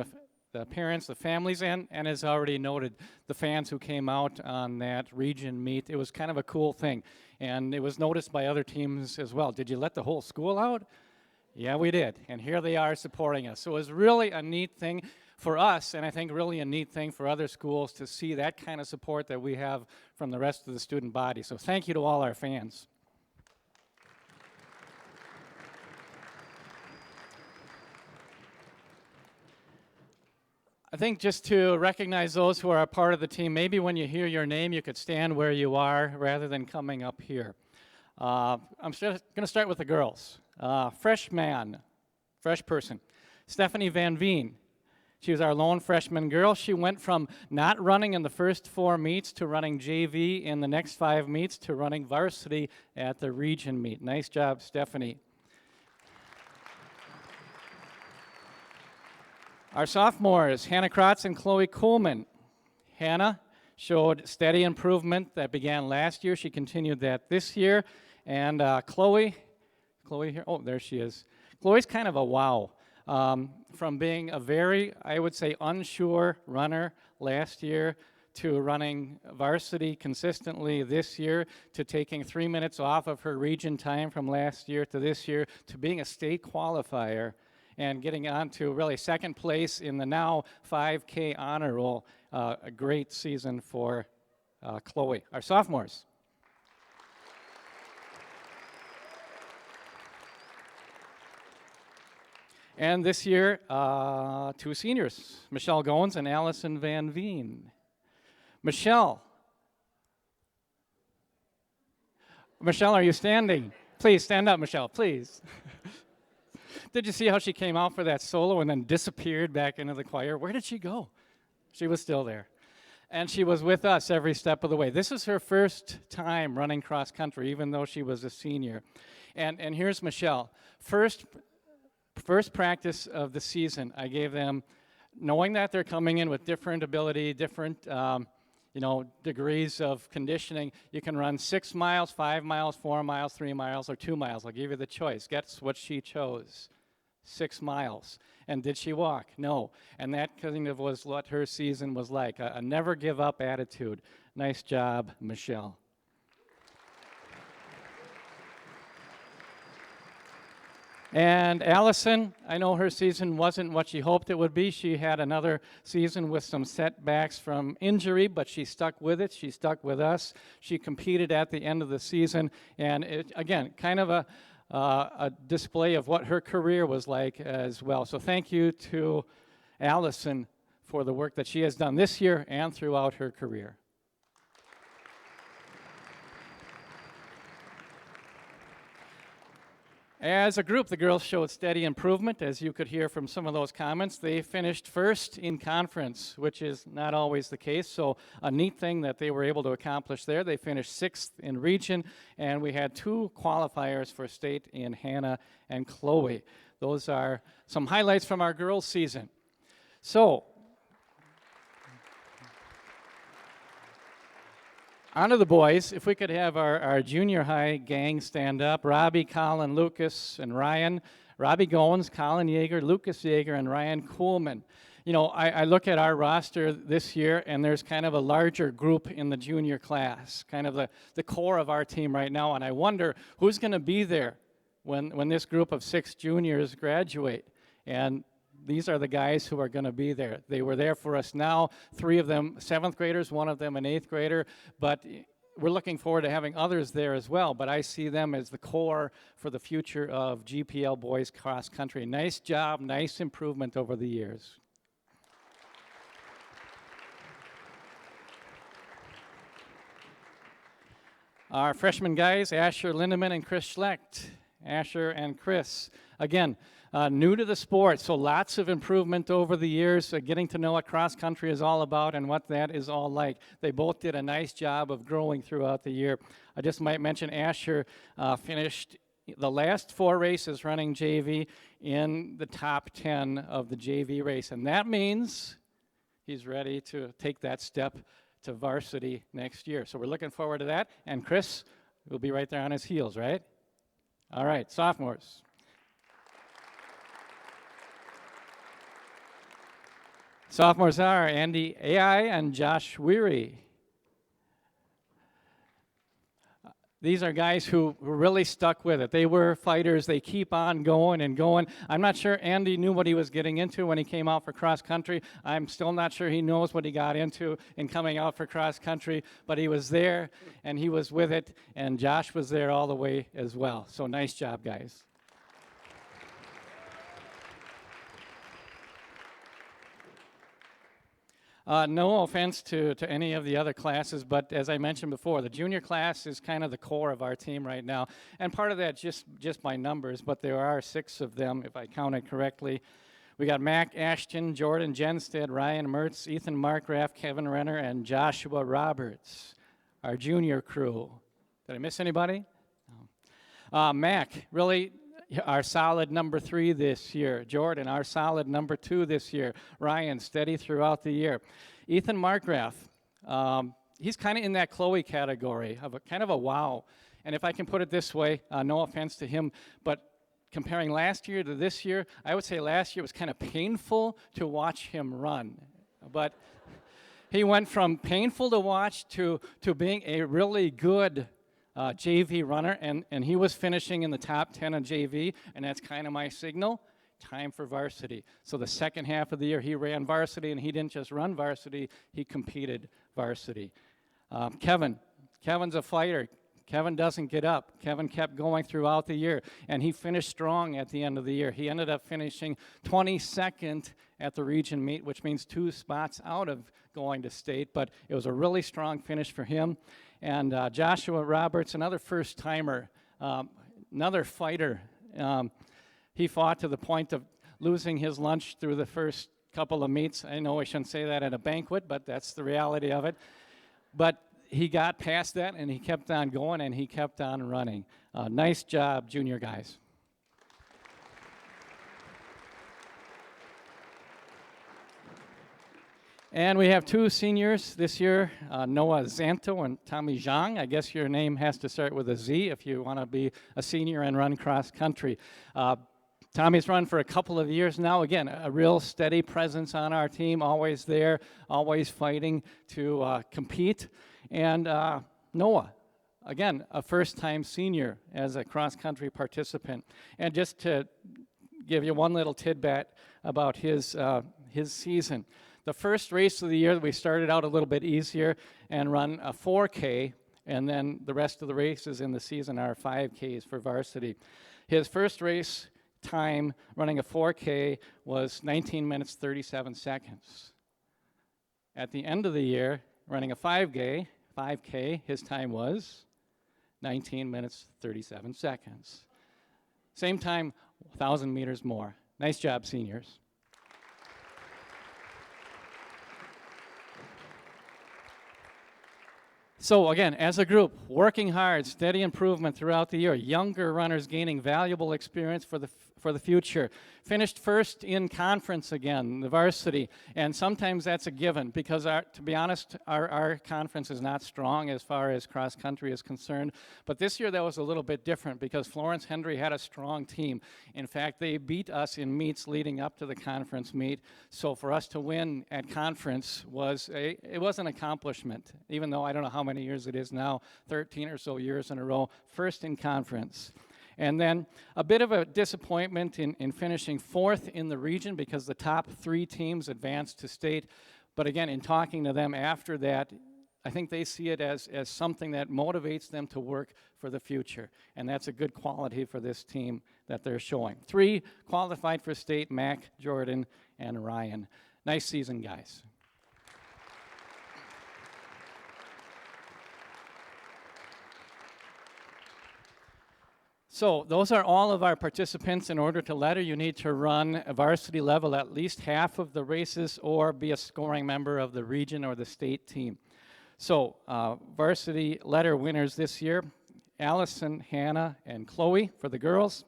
[SPEAKER 4] the parents, the families, and as already noted, the fans who came out on that region meet. It was kind of a cool thing, and it was noticed by other teams as well. Did you let the whole school out? Yeah, we did, and here they are supporting us. So it was really a neat thing for us, and I think really a neat thing for other schools to see that kind of support that we have from the rest of the student body. So thank you to all our fans. I think just to recognize those who are a part of the team, maybe when you hear your name, you could stand where you are rather than coming up here. I'm going to start with the girls. Fresh person, Stephanie Van Veen. She was our lone freshman girl. She went from not running in the first 4 meets to running JV in the next 5 meets to running varsity at the region meet. Nice job, Stephanie. Our sophomores, Hannah Kratz and Chloe Kuhlman. Hannah showed steady improvement that began last year. She continued that this year. And Chloe here, oh, there she is. Chloe's kind of a wow. From being a very, I would say, unsure runner last year to running varsity consistently this year, to taking 3 minutes off of her region time from last year to this year, to being a state qualifier and getting on to really second place in the now 5K honor roll. A great season for Chloe. Our sophomores. And this year, 2 seniors, Michelle Goins and Allison Van Veen. Michelle, are you standing? Please stand up, Michelle, please. Did you see how she came out for that solo and then disappeared back into the choir? Where did she go? She was still there. And she was with us every step of the way. This is her first time running cross country, even though she was a senior. And here's Michelle. First practice of the season, I gave them, knowing that they're coming in with different ability, different degrees of conditioning. You can run 6 miles, 5 miles, 4 miles, 3 miles, or 2 miles. I'll give you the choice. Guess what she chose? 6 miles. And did she walk? No. And that kind of was what her season was like, a never give up attitude. Nice job, Michelle. And Allison, I know her season wasn't what she hoped it would be. She had another season with some setbacks from injury, but she stuck with it. She stuck with us. She competed at the end of the season. And it, again, kind of a display of what her career was like as well. So thank you to Allison for the work that she has done this year and throughout her career. As a group, the girls showed steady improvement, as you could hear from some of those comments. They finished first in conference, which is not always the case, so a neat thing that they were able to accomplish there. They finished 6th in region, and we had 2 qualifiers for state in Hannah and Chloe. Those are some highlights from our girls' season. So, on to the boys. If we could have our junior high gang stand up. Robbie, Colin, Lucas, and Ryan. Robbie Goins, Colin Yeager, Lucas Yeager, and Ryan Kuhlman. You know, I look at our roster this year, and there's kind of a larger group in the junior class, kind of the core of our team right now, and I wonder who's going to be there when this group of 6 juniors graduate. And these are the guys who are going to be there. They were there for us now, 3 of them 7th graders, 1 of them an 8th grader, but we're looking forward to having others there as well, but I see them as the core for the future of GPL boys cross country. Nice job, nice improvement over the years. Our freshman guys, Asher Lindemann and Chris Schlecht. Asher and Chris, again, new to the sport, so lots of improvement over the years, getting to know what cross country is all about and what that is all like. They both did a nice job of growing throughout the year. I just might mention Asher finished the last 4 races running JV in the top 10 of the JV race, and that means he's ready to take that step to varsity next year. So we're looking forward to that, and Chris will be right there on his heels, right? All right, sophomores. Sophomores are Andy Ai and Josh Weary. These are guys who really stuck with it. They were fighters. They keep on going and going. I'm not sure Andy knew what he was getting into when he came out for cross country. I'm still not sure he knows what he got into in coming out for cross country, but he was there and he was with it, and Josh was there all the way as well. So nice job, guys. No offense to any of the other classes, but as I mentioned before, the junior class is kind of the core of our team right now. And part of that just by numbers, but there are 6 of them, if I counted correctly. We got Mac Ashton, Jordan Jenstead, Ryan Mertz, Ethan Markgraf, Kevin Renner, and Joshua Roberts, our junior crew. Did I miss anybody? No. Mac, really our solid number 3 this year. Jordan, our solid number 2 this year. Ryan, steady throughout the year. Ethan Markgraf, he's kind of in that Chloe category of kind of a wow. And if I can put it this way, no offense to him, but comparing last year to this year, I would say last year was kind of painful to watch him run. But he went from painful to watch to being a really good JV runner, and he was finishing in the top 10 of JV, and that's kind of my signal. Time for varsity. So the second half of the year, he ran varsity, and he didn't just run varsity, he competed varsity. Kevin's a fighter. Kevin doesn't get up. Kevin kept going throughout the year, and he finished strong at the end of the year. He ended up finishing 22nd at the region meet, which means 2 spots out of going to state, but it was a really strong finish for him. And Joshua Roberts, another first-timer, another fighter. He fought to the point of losing his lunch through the first couple of meets. I know I shouldn't say that at a banquet, but that's the reality of it. But he got past that, and he kept on going, and he kept on running. Nice job, junior guys. And we have 2 seniors this year, Noah Zanto and Tommy Zhang. I guess your name has to start with a Z if you want to be a senior and run cross country. Tommy's run for a couple of years now. Again, a real steady presence on our team, always there, always fighting to compete. And Noah, again, a first-time senior as a cross-country participant. And just to give you one little tidbit about his season. The first race of the year, we started out a little bit easier and run a 4K, and then the rest of the races in the season are 5Ks for varsity. His first race time running a 4K was 19 minutes, 37 seconds. At the end of the year, running a 5K, his time was 19 minutes, 37 seconds. Same time, 1,000 meters more. Nice job, seniors. So again, as a group, working hard, steady improvement throughout the year, younger runners gaining valuable experience for the future. Finished first in conference again, the varsity, and sometimes that's a given because, to be honest, our conference is not strong as far as cross country is concerned. But this year that was a little bit different because Florence Hendry had a strong team. In fact, they beat us in meets leading up to the conference meet. So for us to win at conference was an accomplishment, even though I don't know how many years it is now, 13 or so years in a row, first in conference. And then a bit of a disappointment in finishing 4th in the region because the top 3 teams advanced to state. But again, in talking to them after that, I think they see it as something that motivates them to work for the future. And that's a good quality for this team that they're showing. 3 qualified for state, Mac, Jordan, and Ryan. Nice season, guys. So those are all of our participants. In order to letter, you need to run a varsity level at least half of the races or be a scoring member of the region or the state team. So varsity letter winners this year, Allison, Hannah, and Chloe for the girls,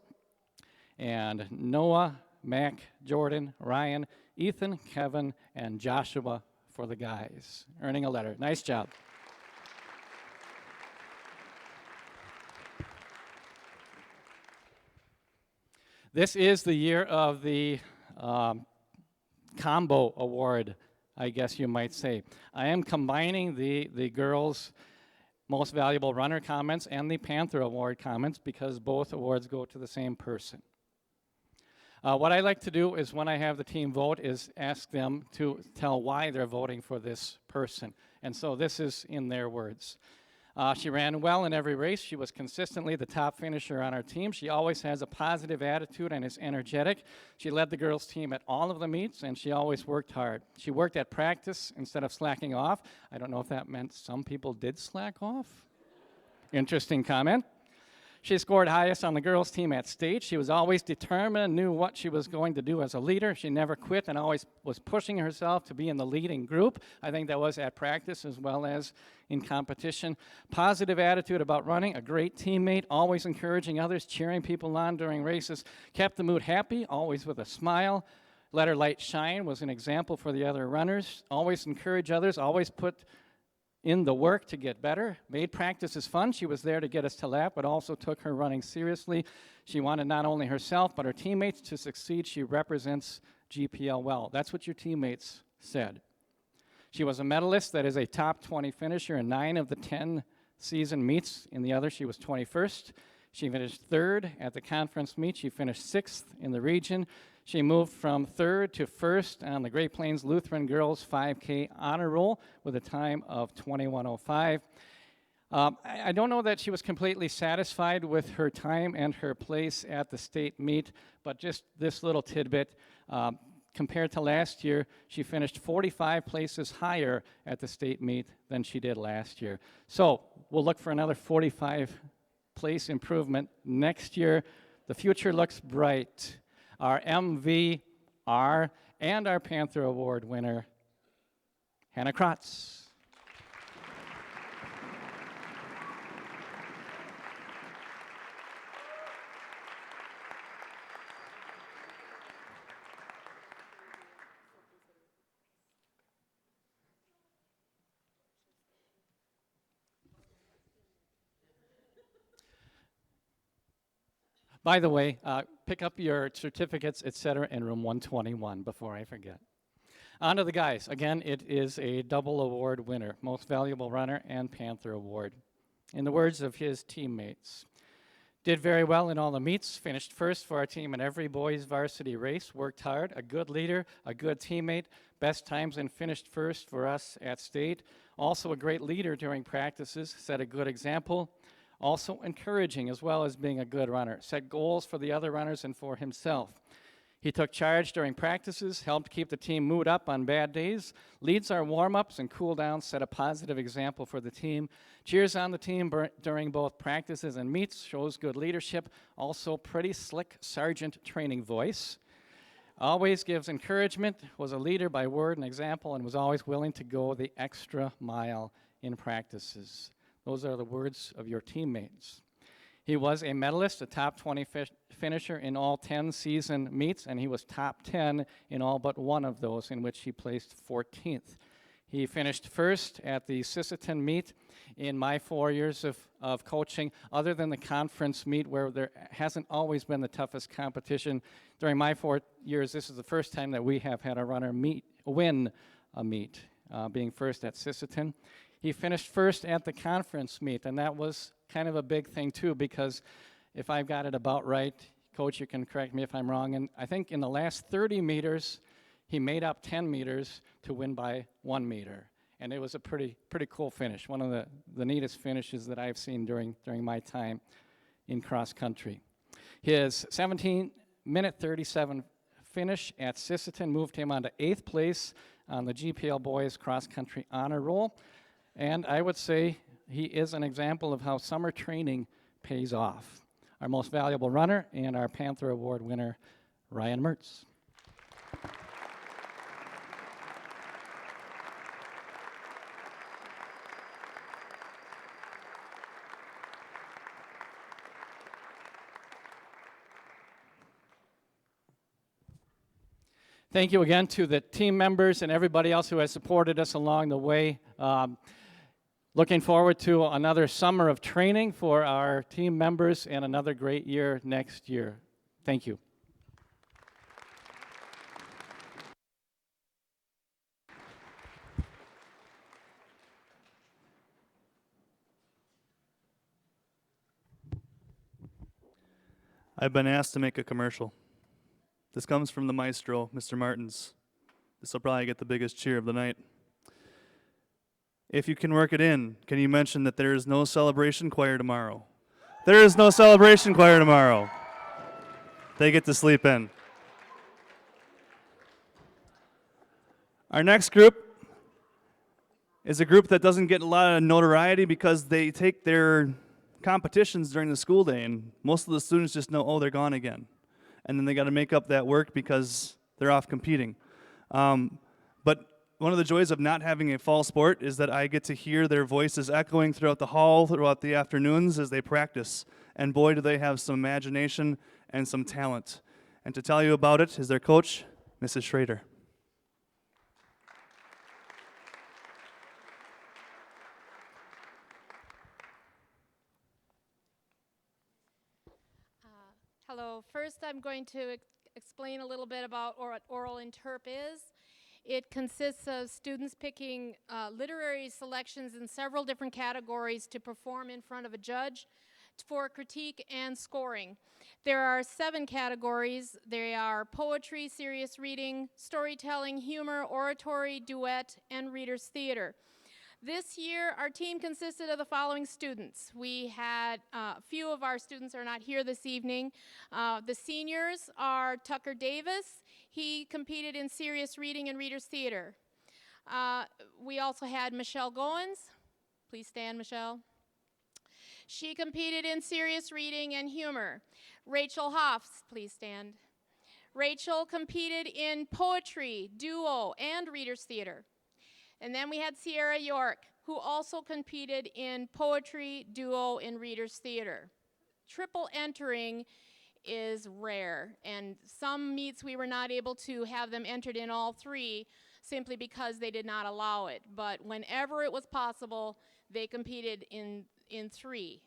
[SPEAKER 4] and Noah, Mac, Jordan, Ryan, Ethan, Kevin, and Joshua for the guys, earning a letter. Nice job. This is the year of the combo award, I guess you might say. I am combining the girls' most valuable runner comments and the Panther Award comments because both awards go to the same person. What I like to do is when I have the team vote is ask them to tell why they're voting for this person. And so this is in their words. She ran well in every race. She was consistently the top finisher on our team. She always has a positive attitude and is energetic. She led the girls' team at all of the meets, and she always worked hard. She worked at practice instead of slacking off. I don't know if that meant some people did slack off. Interesting comment. She scored highest on the girls' team at state. She was always determined and knew what she was going to do as a leader. She never quit and always was pushing herself to be in the leading group. I think that was at practice as well as in competition. Positive attitude about running, a great teammate, always encouraging others, cheering people on during races, kept the mood happy, always with a smile. Let her light shine, was an example for the other runners, always encourage others, always put in the work to get better, made practices fun. She was there to get us to lap, but also took her running seriously. She wanted not only herself, but her teammates to succeed. She represents GPL well. That's what your teammates said. She was a medalist, that is a top 20 finisher in 9 of the 10 season meets. In the other, she was 21st. She finished 3rd at the conference meet. She finished 6th in the region. She moved from 3rd to 1st on the Great Plains Lutheran Girls 5K honor roll with a time of 21:05. I don't know that she was completely satisfied with her time and her place at the state meet, but just this little tidbit. Compared to last year, she finished 45 places higher at the state meet than she did last year. So we'll look for another 45 place improvement next year. The future looks bright. Our MVR and our Panther Award winner, Hannah Kratz. By the way, pick up your certificates, etc., in room 121 before I forget. On to the guys. Again, it is a double award winner, Most Valuable Runner and Panther Award. In the words of his teammates, did very well in all the meets, finished first for our team in every boys varsity race, worked hard, a good leader, a good teammate, best times and finished first for us at state. Also a great leader during practices, set a good example. Also encouraging as well as being a good runner, set goals for the other runners and for himself. He took charge during practices, helped keep the team mood up on bad days, leads our warm-ups and cool-downs, set a positive example for the team, cheers on the team during both practices and meets, shows good leadership, also pretty slick sergeant training voice, always gives encouragement, was a leader by word and example, and was always willing to go the extra mile in practices. Those are the words of your teammates. He was a medalist, a top 20 finisher in all 10 season meets, and he was top 10 in all but one of those, in which he placed 14th. He finished first at the Sisseton meet in my 4 years of coaching. Other than the conference meet, where there hasn't always been the toughest competition, during my 4 years, this is the first time that we have had a runner win a meet, being first at Sisseton. He finished first at the conference meet, and that was kind of a big thing too, because if I've got it about right, Coach, you can correct me if I'm wrong, and I think in the last 30 meters, he made up 10 meters to win by 1 meter. And it was a pretty cool finish, one of the neatest finishes that I've seen during my time in cross country. His 17-minute 37 finish at Sisseton moved him on to 8th place on the GPL Boys Cross Country Honor Roll. And I would say he is an example of how summer training pays off. Our most valuable runner and our Panther Award winner, Ryan Mertz. Thank you again to the team members and everybody else who has supported us along the way. Looking forward to another summer of training for our team members and another great year next year. Thank you.
[SPEAKER 2] I've been asked to make a commercial. This comes from the maestro, Mr. Martins. This will probably get the biggest cheer of the night. If you can work it in, can you mention that there is no celebration choir tomorrow? There is no celebration choir tomorrow. They get to sleep in. Our next group is a group that doesn't get a lot of notoriety because they take their competitions during the school day, and most of the students just know, oh, they're gone again. And then they got to make up that work because they're off competing. But one of the joys of not having a fall sport is that I get to hear their voices echoing throughout the hall, throughout the afternoons as they practice. And boy, do they have some imagination and some talent. And to tell you about it is their coach, Mrs. Schrader.
[SPEAKER 5] Hello. First, I'm going to explain a little bit about what oral interp is. It consists of students picking literary selections in several different categories to perform in front of a judge for critique and scoring. There are 7 categories. They are poetry, serious reading, storytelling, humor, oratory, duet, and reader's theater. This year, our team consisted of the following students. We had a few of our students are not here this evening. The seniors are Tucker Davis. He competed in serious reading and reader's theater. We also had Michelle Goins. Please stand, Michelle. She competed in serious reading and humor. Rachel Hoffs, please stand. Rachel competed in poetry, duo, and reader's theater. And then we had Sierra York, who also competed in poetry, duo, and reader's theater. Triple entering is rare, and some meets we were not able to have them entered in all 3 simply because they did not allow it. But whenever it was possible, they competed in 3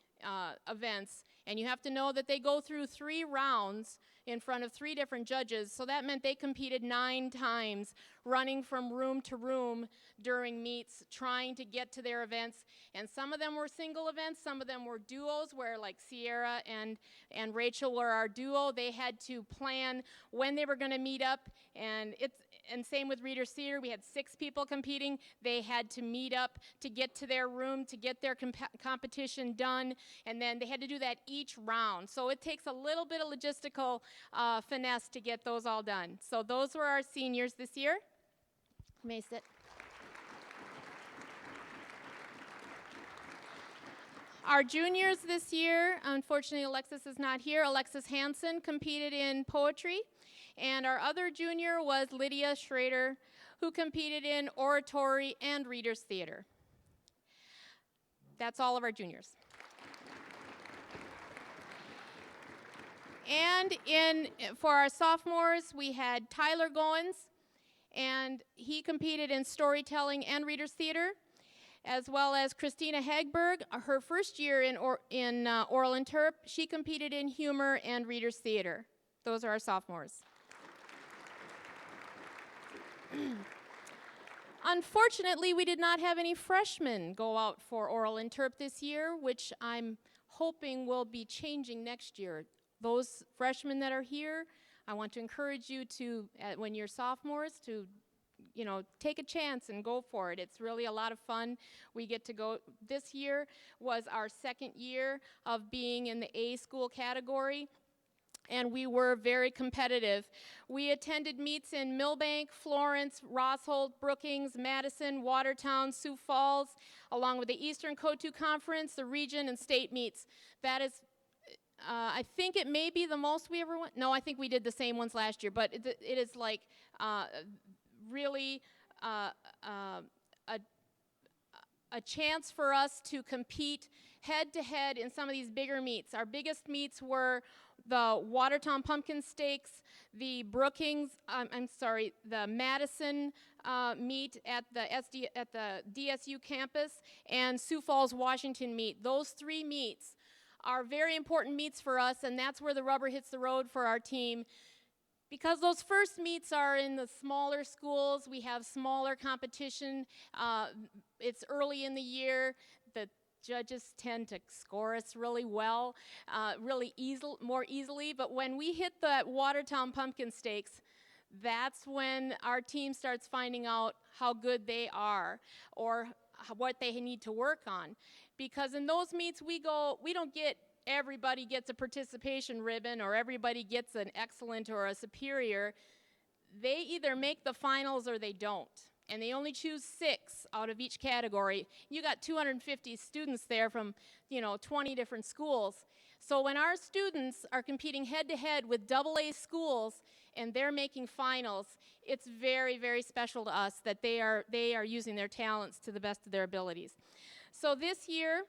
[SPEAKER 5] events. And you have to know that they go through 3 rounds in front of 3 different judges, so that meant they competed 9 times, running from room to room during meets, trying to get to their events. And some of them were single events, some of them were duos, where like Sierra and Rachel were our duo. They had to plan when they were going to meet up, and same with Reader's Theater. We had 6 people competing. They had to meet up to get to their room, to get their competition done, and then they had to do that each round. So it takes a little bit of logistical finesse to get those all done. So those were our seniors this year. You may sit. Our juniors this year, unfortunately Alexis is not here. Alexis Hansen competed in poetry. And our other junior was Lydia Schrader, who competed in oratory and reader's theater. That's all of our juniors. And for our sophomores, we had Tyler Goins, and he competed in storytelling and reader's theater, as well as Christina Hagberg, her first year in oral interp. She competed in humor and reader's theater. Those are our sophomores. Unfortunately, we did not have any freshmen go out for oral interp this year, which I'm hoping will be changing next year. Those freshmen that are here, I want to encourage you to, when you're sophomores, to take a chance and go for it. It's really a lot of fun. We get to go. This year was our 2nd year of being in the A school category, and we were very competitive. We attended meets in Millbank, Florence, Rossholt, Brookings, Madison, Watertown, Sioux Falls, along with the Eastern Coatue Conference, the region, and state meets. That is, I think it may be the most we ever went. No, I think we did the same ones last year, but it is like really a chance for us to compete head-to-head in some of these bigger meets. Our biggest meets were the Watertown Pumpkin Stakes, the the Madison meet at the DSU campus, and Sioux Falls, Washington meet. Those 3 meets are very important meets for us, and that's where the rubber hits the road for our team. Because those first meets are in the smaller schools, we have smaller competition. It's early in the year. The judges tend to score us really well, more easily. But when we hit the Watertown Pumpkin Stakes, that's when our team starts finding out how good they are or what they need to work on. Because in those meets we don't get everybody gets a participation ribbon or everybody gets an excellent or a superior. They either make the finals or they don't. and they only choose 6 out of each category. You got 250 students there from, 20 different schools. So when our students are competing head-to-head with AA schools and they're making finals, it's very, very special to us that they are using their talents to the best of their abilities. So this year,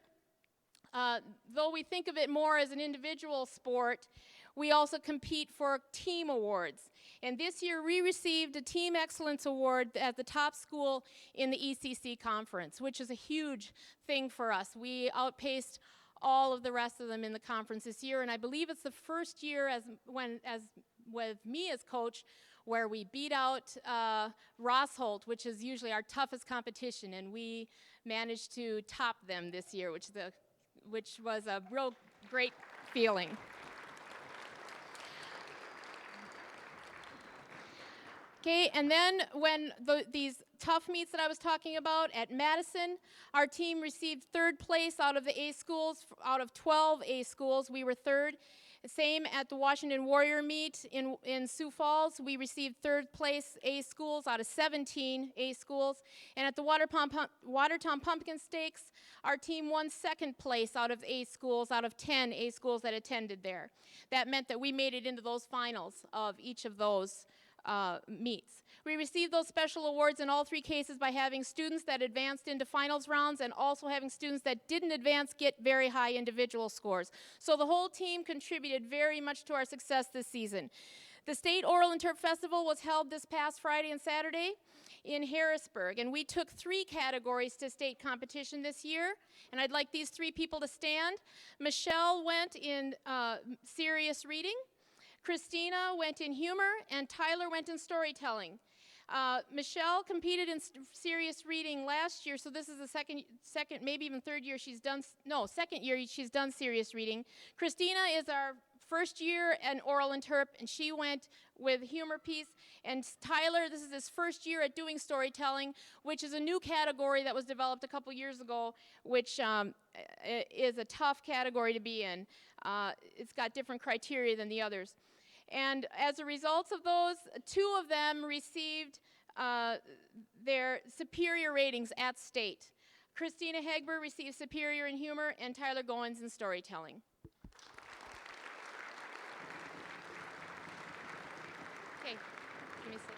[SPEAKER 5] though we think of it more as an individual sport, we also compete for team awards. And this year we received a Team Excellence Award at the top school in the ECC conference, which is a huge thing for us. We outpaced all of the rest of them in the conference this year, and I believe it's the first year with me as coach where we beat out Rossholt, which is usually our toughest competition, and we managed to top them this year, which was a real great feeling. Okay, and then when these tough meets that I was talking about at Madison, our team received 3rd place out of the A schools. Out of 12 A schools, we were 3rd. Same at the Washington Warrior meet in Sioux Falls. We received 3rd place A schools out of 17 A schools. And at the Watertown Pumpkin Stakes, our team won 2nd place out of A schools, out of 10 A schools that attended there. That meant that we made it into those finals of each of those meets. We received those special awards in all 3 cases by having students that advanced into finals rounds and also having students that didn't advance get very high individual scores. So the whole team contributed very much to our success this season. The State Oral Interp Festival was held this past Friday and Saturday in Harrisburg, and we took 3 categories to state competition this year, and I'd like these 3 people to stand. Michelle went in serious reading, Christina went in humor, and Tyler went in storytelling. Michelle competed in serious reading last year, so this is the second, maybe even 3rd year she's done, no, 2nd year she's done serious reading. Christina is our 1st year in oral interp, and she went with humor piece. And Tyler, this is his 1st year at doing storytelling, which is a new category that was developed a couple years ago, which is a tough category to be in. It's got different criteria than the others. And as a result of those, 2 of them received their superior ratings at state. Christina Hegber received superior in humor, and Tyler Goins in storytelling. Okay, give me a second.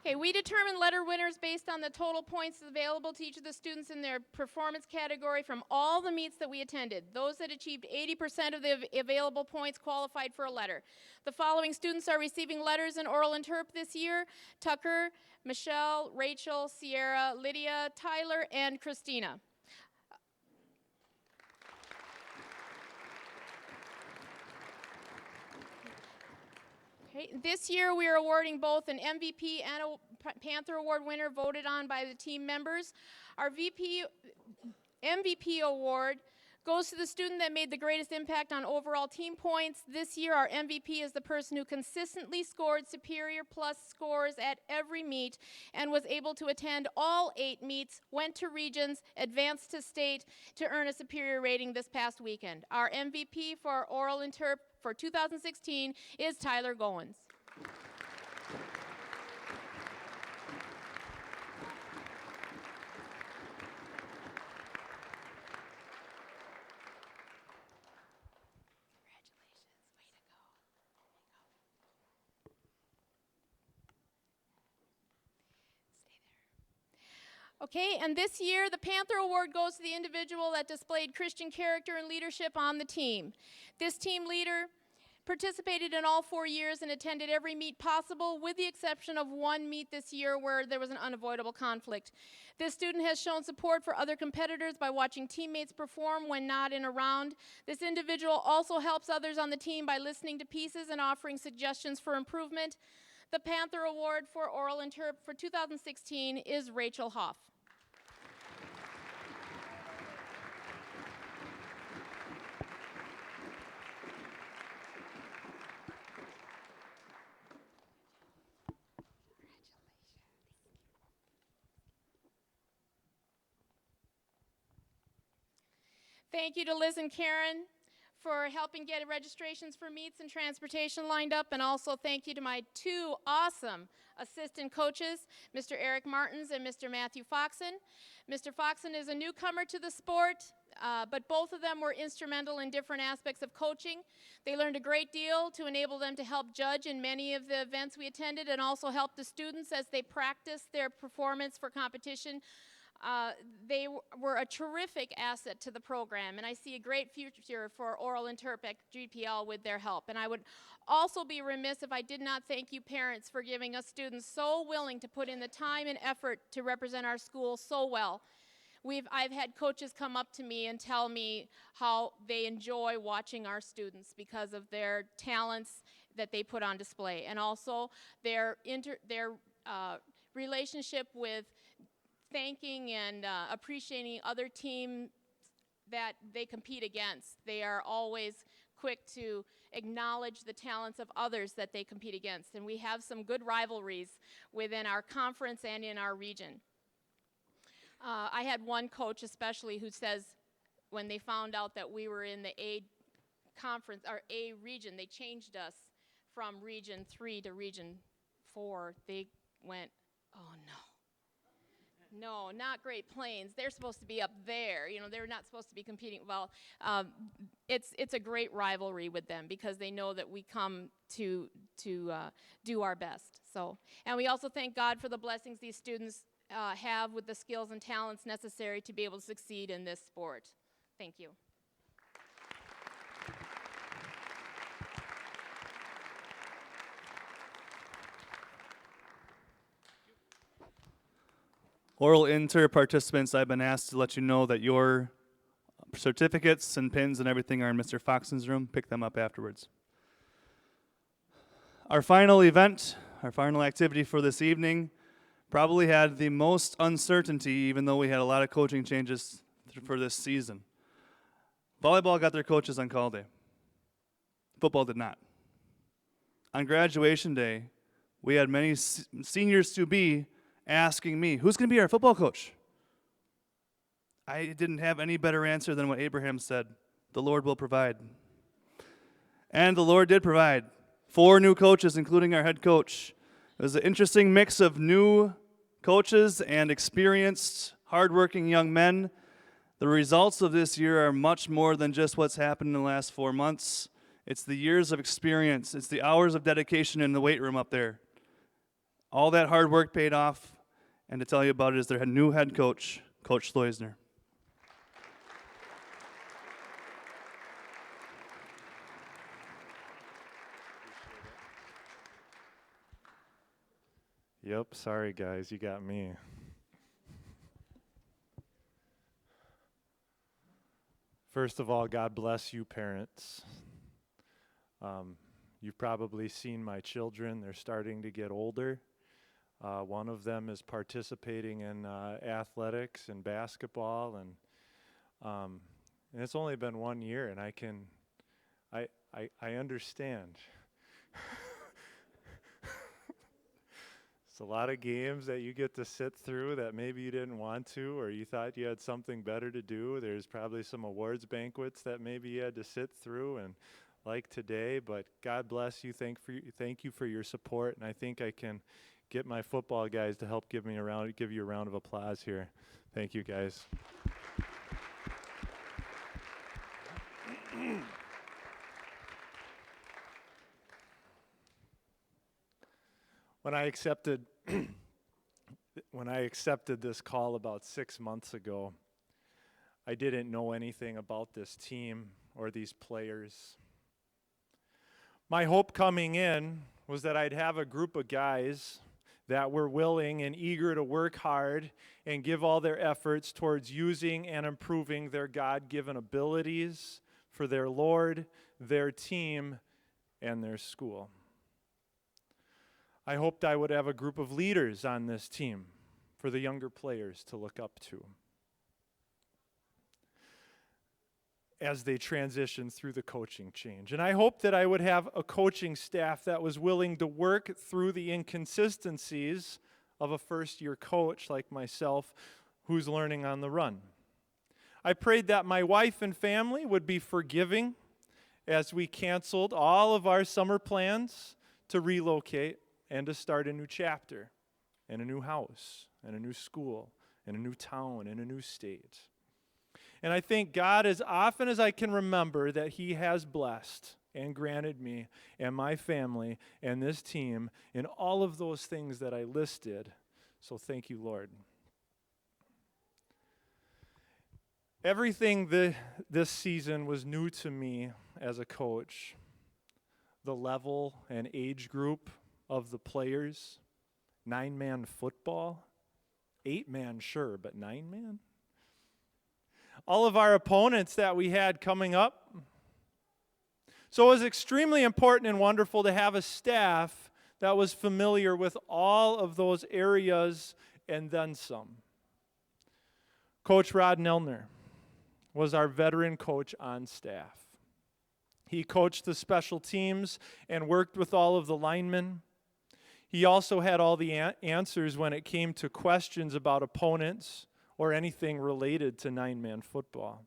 [SPEAKER 5] Okay, we determine letter winners based on the total points available to each of the students in their performance category from all the meets that we attended. Those that achieved 80% of the available points qualified for a letter. The following students are receiving letters in oral interp this year: Tucker, Michelle, Rachel, Sierra, Lydia, Tyler, and Christina. Okay. This year we are awarding both an MVP and a Panther Award winner voted on by the team members. Our MVP award goes to the student that made the greatest impact on overall team points. This year our MVP is the person who consistently scored superior plus scores at every meet and was able to attend all 8 meets, went to regions, advanced to state to earn a superior rating this past weekend. Our MVP for oral interp for 2016 is Tyler Goins. Okay, and this year the Panther Award goes to the individual that displayed Christian character and leadership on the team. This team leader participated in all 4 years and attended every meet possible, with the exception of 1 meet this year where there was an unavoidable conflict. This student has shown support for other competitors by watching teammates perform when not in a round. This individual also helps others on the team by listening to pieces and offering suggestions for improvement. The Panther Award for Oral Interp for 2016 is Rachel Hoff. Thank you to Liz and Karen for helping get registrations for meets and transportation lined up, and also thank you to my two awesome assistant coaches, Mr. Eric Martins and Mr. Matthew Foxen. Mr. Foxen is a newcomer to the sport, but both of them were instrumental in different aspects of coaching. They learned a great deal to enable them to help judge in many of the events we attended, and also help the students as they practiced their performance for competition. They were a terrific asset to the program, and I see a great future for Oral Interp at GPL with their help. And I would also be remiss if I did not thank you parents for giving us students so willing to put in the time and effort to represent our school so well. I've had coaches come up to me and tell me how they enjoy watching our students because of their talents that they put on display, and also their relationship with thanking and appreciating other teams that they compete against. They are always quick to acknowledge the talents of others that they compete against, and we have some good rivalries within our conference and in our region. I had one coach especially who says when they found out that we were in the A conference, or A region, they changed us from Region 3 to Region 4. They went, oh no. No, not Great Plains. They're supposed to be up there. You know, they're not supposed to be competing. Well, it's a great rivalry with them because they know that we come to do our best. So, and we also thank God for the blessings these students have with the skills and talents necessary to be able to succeed in this sport. Thank you.
[SPEAKER 2] Oral Inter participants, I've been asked to let you know that your certificates and pins and everything are in Mr. Foxen's room. Pick them up afterwards. Our final event, our final activity for this evening, probably had the most uncertainty, even though we had a lot of coaching changes for this season. Volleyball got their coaches on call day. Football did not. On graduation day, we had many seniors-to-be asking me, who's going to be our football coach? I didn't have any better answer than what Abraham said. The Lord will provide. And the Lord did provide. 4 new coaches, including our head coach. It was an interesting mix of new coaches and experienced, hardworking young men. The results of this year are much more than just what's happened in the last 4 months. It's the years of experience. It's the hours of dedication in the weight room up there. All that hard work paid off. And to tell you about it is their new head coach, Coach Sloisner.
[SPEAKER 6] Yep, sorry guys, you got me. First of all, God bless you parents. You've probably seen my children. They're starting to get older. One of them is participating in athletics and basketball, and it's only been 1 year, and I understand. It's a lot of games that you get to sit through that maybe you didn't want to, or you thought you had something better to do. There's probably some awards banquets that maybe you had to sit through, and like today, but God bless you. Thank you for your support, and I think I can get my football guys to help give you a round of applause here. Thank you, guys. When I accepted this call about 6 months ago, I didn't know anything about this team or these players. My hope coming in was that I'd have a group of guys that were willing and eager to work hard and give all their efforts towards using and improving their God-given abilities for their Lord, their team, and their school. I hoped I would have a group of leaders on this team for the younger players to look up to as they transition through the coaching change. And I hoped that I would have a coaching staff that was willing to work through the inconsistencies of a first-year coach like myself who's learning on the run. I prayed that my wife and family would be forgiving as we canceled all of our summer plans to relocate and to start a new chapter and a new house and a new school and a new town and a new state. And I thank God as often as I can remember that He has blessed and granted me and my family and this team in all of those things that I listed. So thank you, Lord. Everything this season was new to me as a coach. The level and age group of the players, 9-man football, 8-man sure, but 9-man? All of our opponents that we had coming up. So it was extremely important and wonderful to have a staff that was familiar with all of those areas and then some. Coach Rod Nelner was our veteran coach on staff. He coached the special teams and worked with all of the linemen. He also had all the answers when it came to questions about opponents or anything related to 9-man football.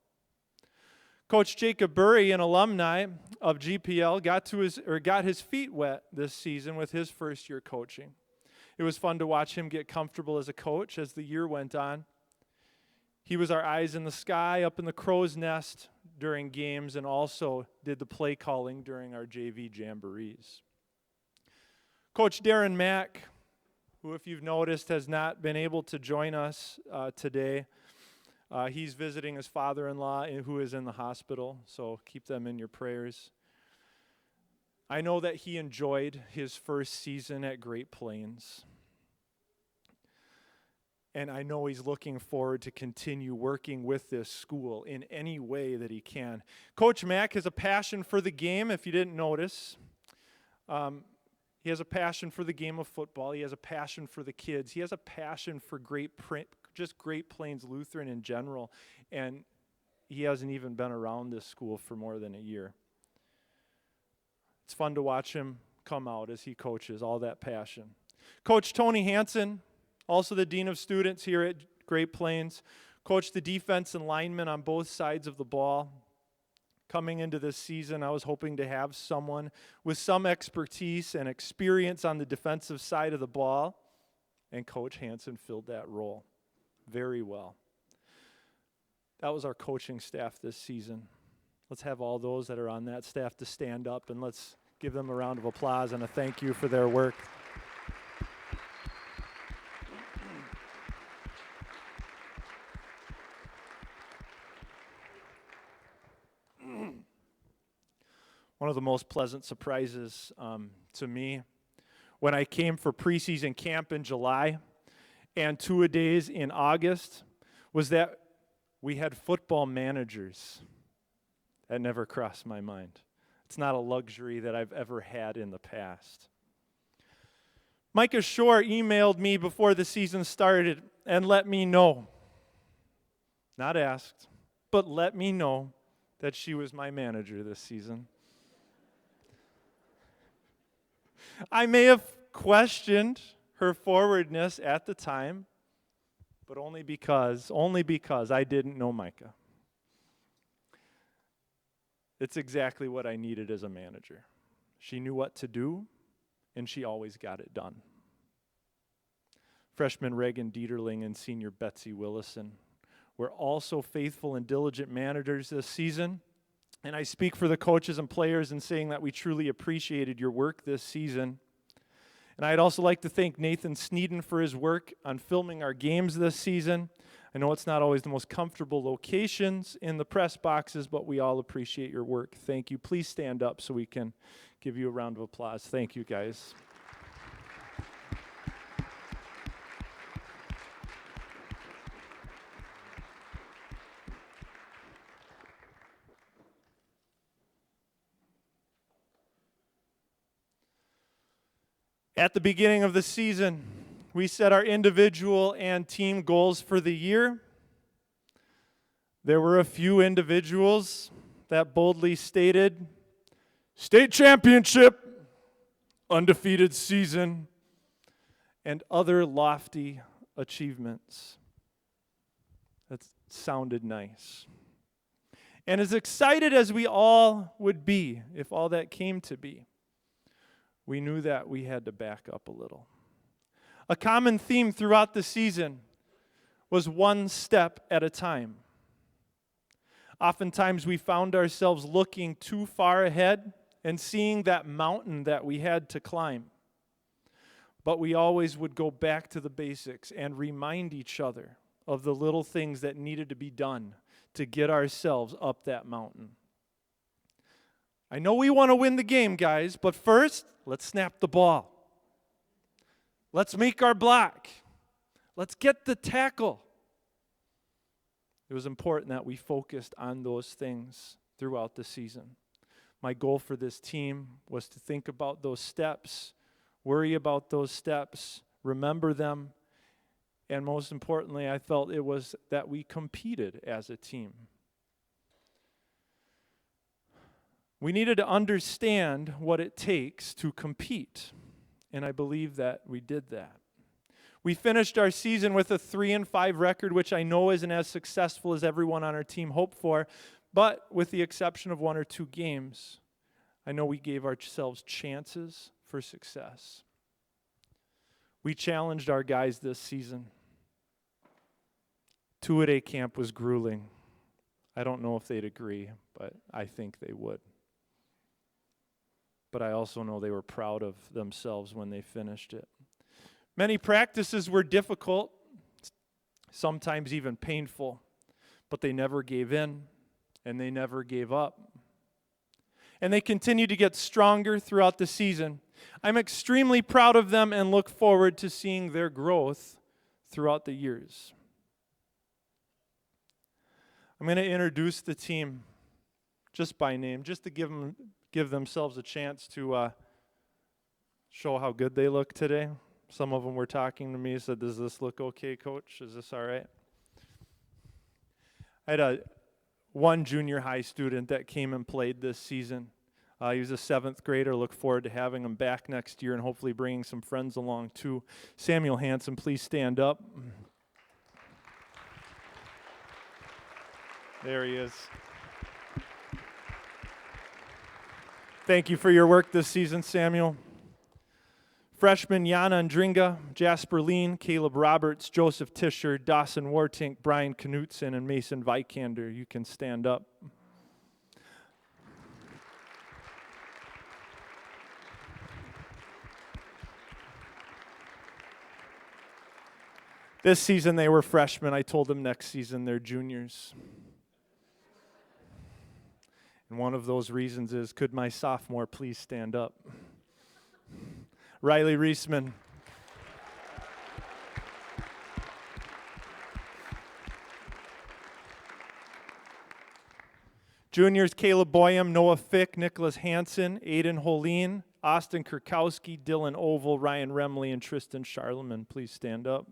[SPEAKER 6] Coach Jacob Burry, an alumni of GPL, got his feet wet this season with his first year coaching. It was fun to watch him get comfortable as a coach as the year went on. He was our eyes in the sky up in the crow's nest during games and also did the play calling during our JV jamborees. Coach Darren Mack, who, if you've noticed, has not been able to join us today. He's visiting his father-in-law who is in the hospital, so keep them in your prayers. I know that he enjoyed his first season at Great Plains. And I know he's looking forward to continue working with this school in any way that he can. Coach Mack has a passion for the game, if you didn't notice. He has a passion for the game of football. He has a passion for the kids. He has a passion for Great Plains Lutheran in general. And he hasn't even been around this school for more than a year. It's fun to watch him come out as he coaches, all that passion. Coach Tony Hansen, also the Dean of Students here at Great Plains, coached the defense and linemen on both sides of the ball. Coming into this season, I was hoping to have someone with some expertise and experience on the defensive side of the ball, and Coach Hansen filled that role very well. That was our coaching staff this season. Let's have all those that are on that staff to stand up, and let's give them a round of applause and a thank you for their work. One of the most pleasant surprises to me when I came for preseason camp in July and 2-a-days in August was that we had football managers. That never crossed my mind. It's not a luxury that I've ever had in the past. Micah Shore emailed me before the season started and let me know, not asked, but let me know that she was my manager this season. I may have questioned her forwardness at the time, but only because I didn't know Micah. It's exactly what I needed as a manager. She knew what to do, and she always got it done. Freshman Reagan Dieterling and senior Betsy Willison were also faithful and diligent managers this season. And I speak for the coaches and players in saying that we truly appreciated your work this season. And I'd also like to thank Nathan Sneeden for his work on filming our games this season. I know it's not always the most comfortable locations in the press boxes, but we all appreciate your work. Thank you. Please stand up so we can give you a round of applause. Thank you, guys. At the beginning of the season, we set our individual and team goals for the year. There were a few individuals that boldly stated, state championship, undefeated season, and other lofty achievements. That sounded nice. And as excited as we all would be if all that came to be, we knew that we had to back up a little. A common theme throughout the season was one step at a time. Oftentimes we found ourselves looking too far ahead and seeing that mountain that we had to climb. But we always would go back to the basics and remind each other of the little things that needed to be done to get ourselves up that mountain. I know we want to win the game, guys, but first, let's snap the ball. Let's make our block. Let's get the tackle. It was important that we focused on those things throughout the season. My goal for this team was to think about those steps, worry about those steps, remember them, and most importantly, I felt it was that we competed as a team. We needed to understand what it takes to compete, and I believe that we did that. We finished our season with a 3-5 record, which I know isn't as successful as everyone on our team hoped for, but with the exception of 1 or 2 games, I know we gave ourselves chances for success. We challenged our guys this season. 2-a-day camp was grueling. I don't know if they'd agree, but I think they would. But I also know they were proud of themselves when they finished it. Many practices were difficult, sometimes even painful, but they never gave in and they never gave up. And they continued to get stronger throughout the season. I'm extremely proud of them and look forward to seeing their growth throughout the years. I'm going to introduce the team just by name, just to give themselves a chance to show how good they look today. Some of them were talking to me, said, "Does this look okay, Coach? Is this all right?" I had one junior high student that came and played this season. He was a 7th grader. Look forward to having him back next year and hopefully bringing some friends along too. Samuel Hansen, please stand up. There he is. Thank you for your work this season, Samuel. Freshmen Yana Andringa, Jasper Lean, Caleb Roberts, Joseph Tischer, Dawson Wartink, Brian Knutson, and Mason Vikander. You can stand up. This season they were freshmen. I told them next season they're juniors. And one of those reasons is, could my sophomore please stand up? Riley Reisman. Juniors, Caleb Boyum, Noah Fick, Nicholas Hansen, Aiden Holien, Austin Kurkowski, Dylan Oval, Ryan Remley, and Tristan Charlemagne. Please stand up.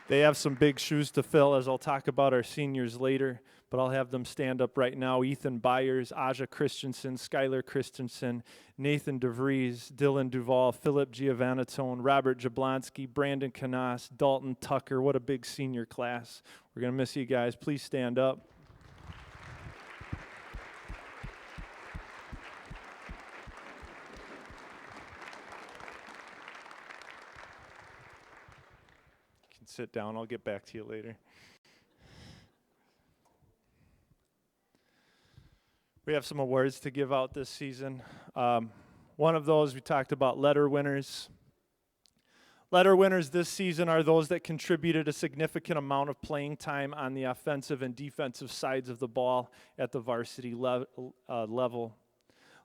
[SPEAKER 6] They have some big shoes to fill, as I'll talk about our seniors later, but I'll have them stand up right now. Ethan Byers, Aja Christensen, Skylar Christensen, Nathan DeVries, Dylan Duvall, Philip Giovanatone, Robert Jablonski, Brandon Canas, Dalton Tucker. What a big senior class. We're going to miss you guys. Please stand up. Sit down. I'll get back to you later. We have some awards to give out this season. One of those, we talked about letter winners. Letter winners this season are those that contributed a significant amount of playing time on the offensive and defensive sides of the ball at the varsity level.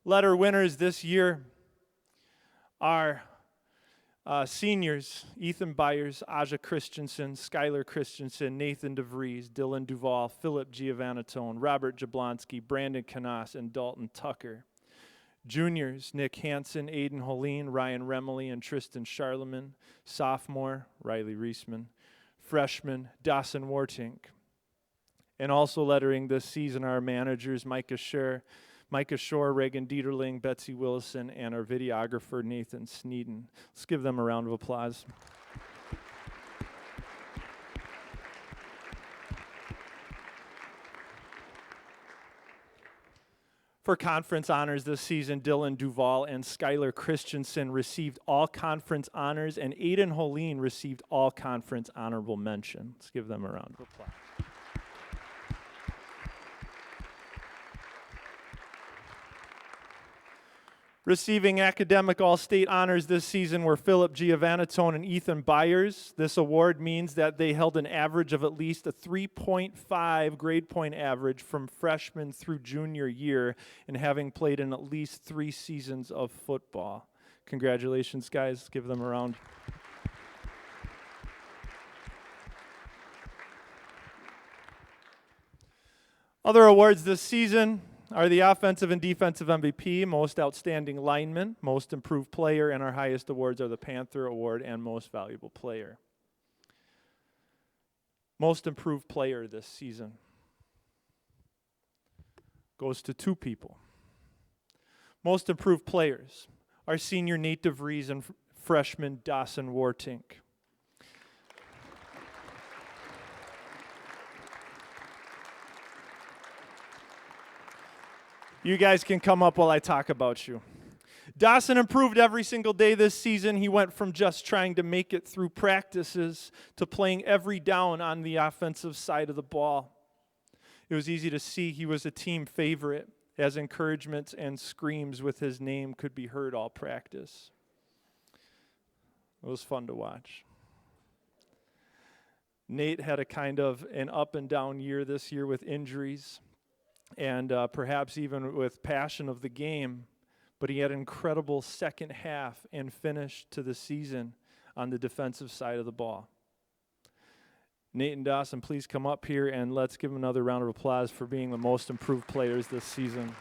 [SPEAKER 6] Letter winners this year are seniors: Ethan Byers, Aja Christensen, Skylar Christensen, Nathan DeVries, Dylan Duvall, Philip Giovanatone, Robert Jablonski, Brandon Canas, and Dalton Tucker. Juniors: Nick Hansen, Aiden Holien, Ryan Remley, and Tristan Charlemagne. Sophomore: Riley Reisman. Freshman: Dawson Wartink. And also lettering this season are managers Micah Scher, Micah Shore, Reagan Dieterling, Betsy Willison, and our videographer, Nathan Sneeden. Let's give them a round of applause. For conference honors this season, Dylan Duval and Skylar Christensen received all conference honors, and Aiden Holeen received all conference honorable mention. Let's give them a round of applause. Receiving academic all-state honors this season were Philip Giovanatone and Ethan Byers. This award means that they held an average of at least a 3.5 grade point average from freshman through junior year and having played in at least 3 seasons of football. Congratulations, guys. Give them a round. Other awards this season are the offensive and defensive MVP, most outstanding lineman, most improved player, and our highest awards are the Panther Award and most valuable player. Most improved player this season goes to 2 people. Most improved players, our senior Nate DeVries and freshman Dawson Wartink. You guys can come up while I talk about you. Dawson improved every single day this season. He went from just trying to make it through practices to playing every down on the offensive side of the ball. It was easy to see he was a team favorite, as encouragements and screams with his name could be heard all practice. It was fun to watch. Nate had a kind of an up and down year this year with injuries and perhaps even with passion of the game, but he had an incredible second half and finish to the season on the defensive side of the ball. Nate and Dawson, please come up here and let's give them another round of applause for being the most improved players this season.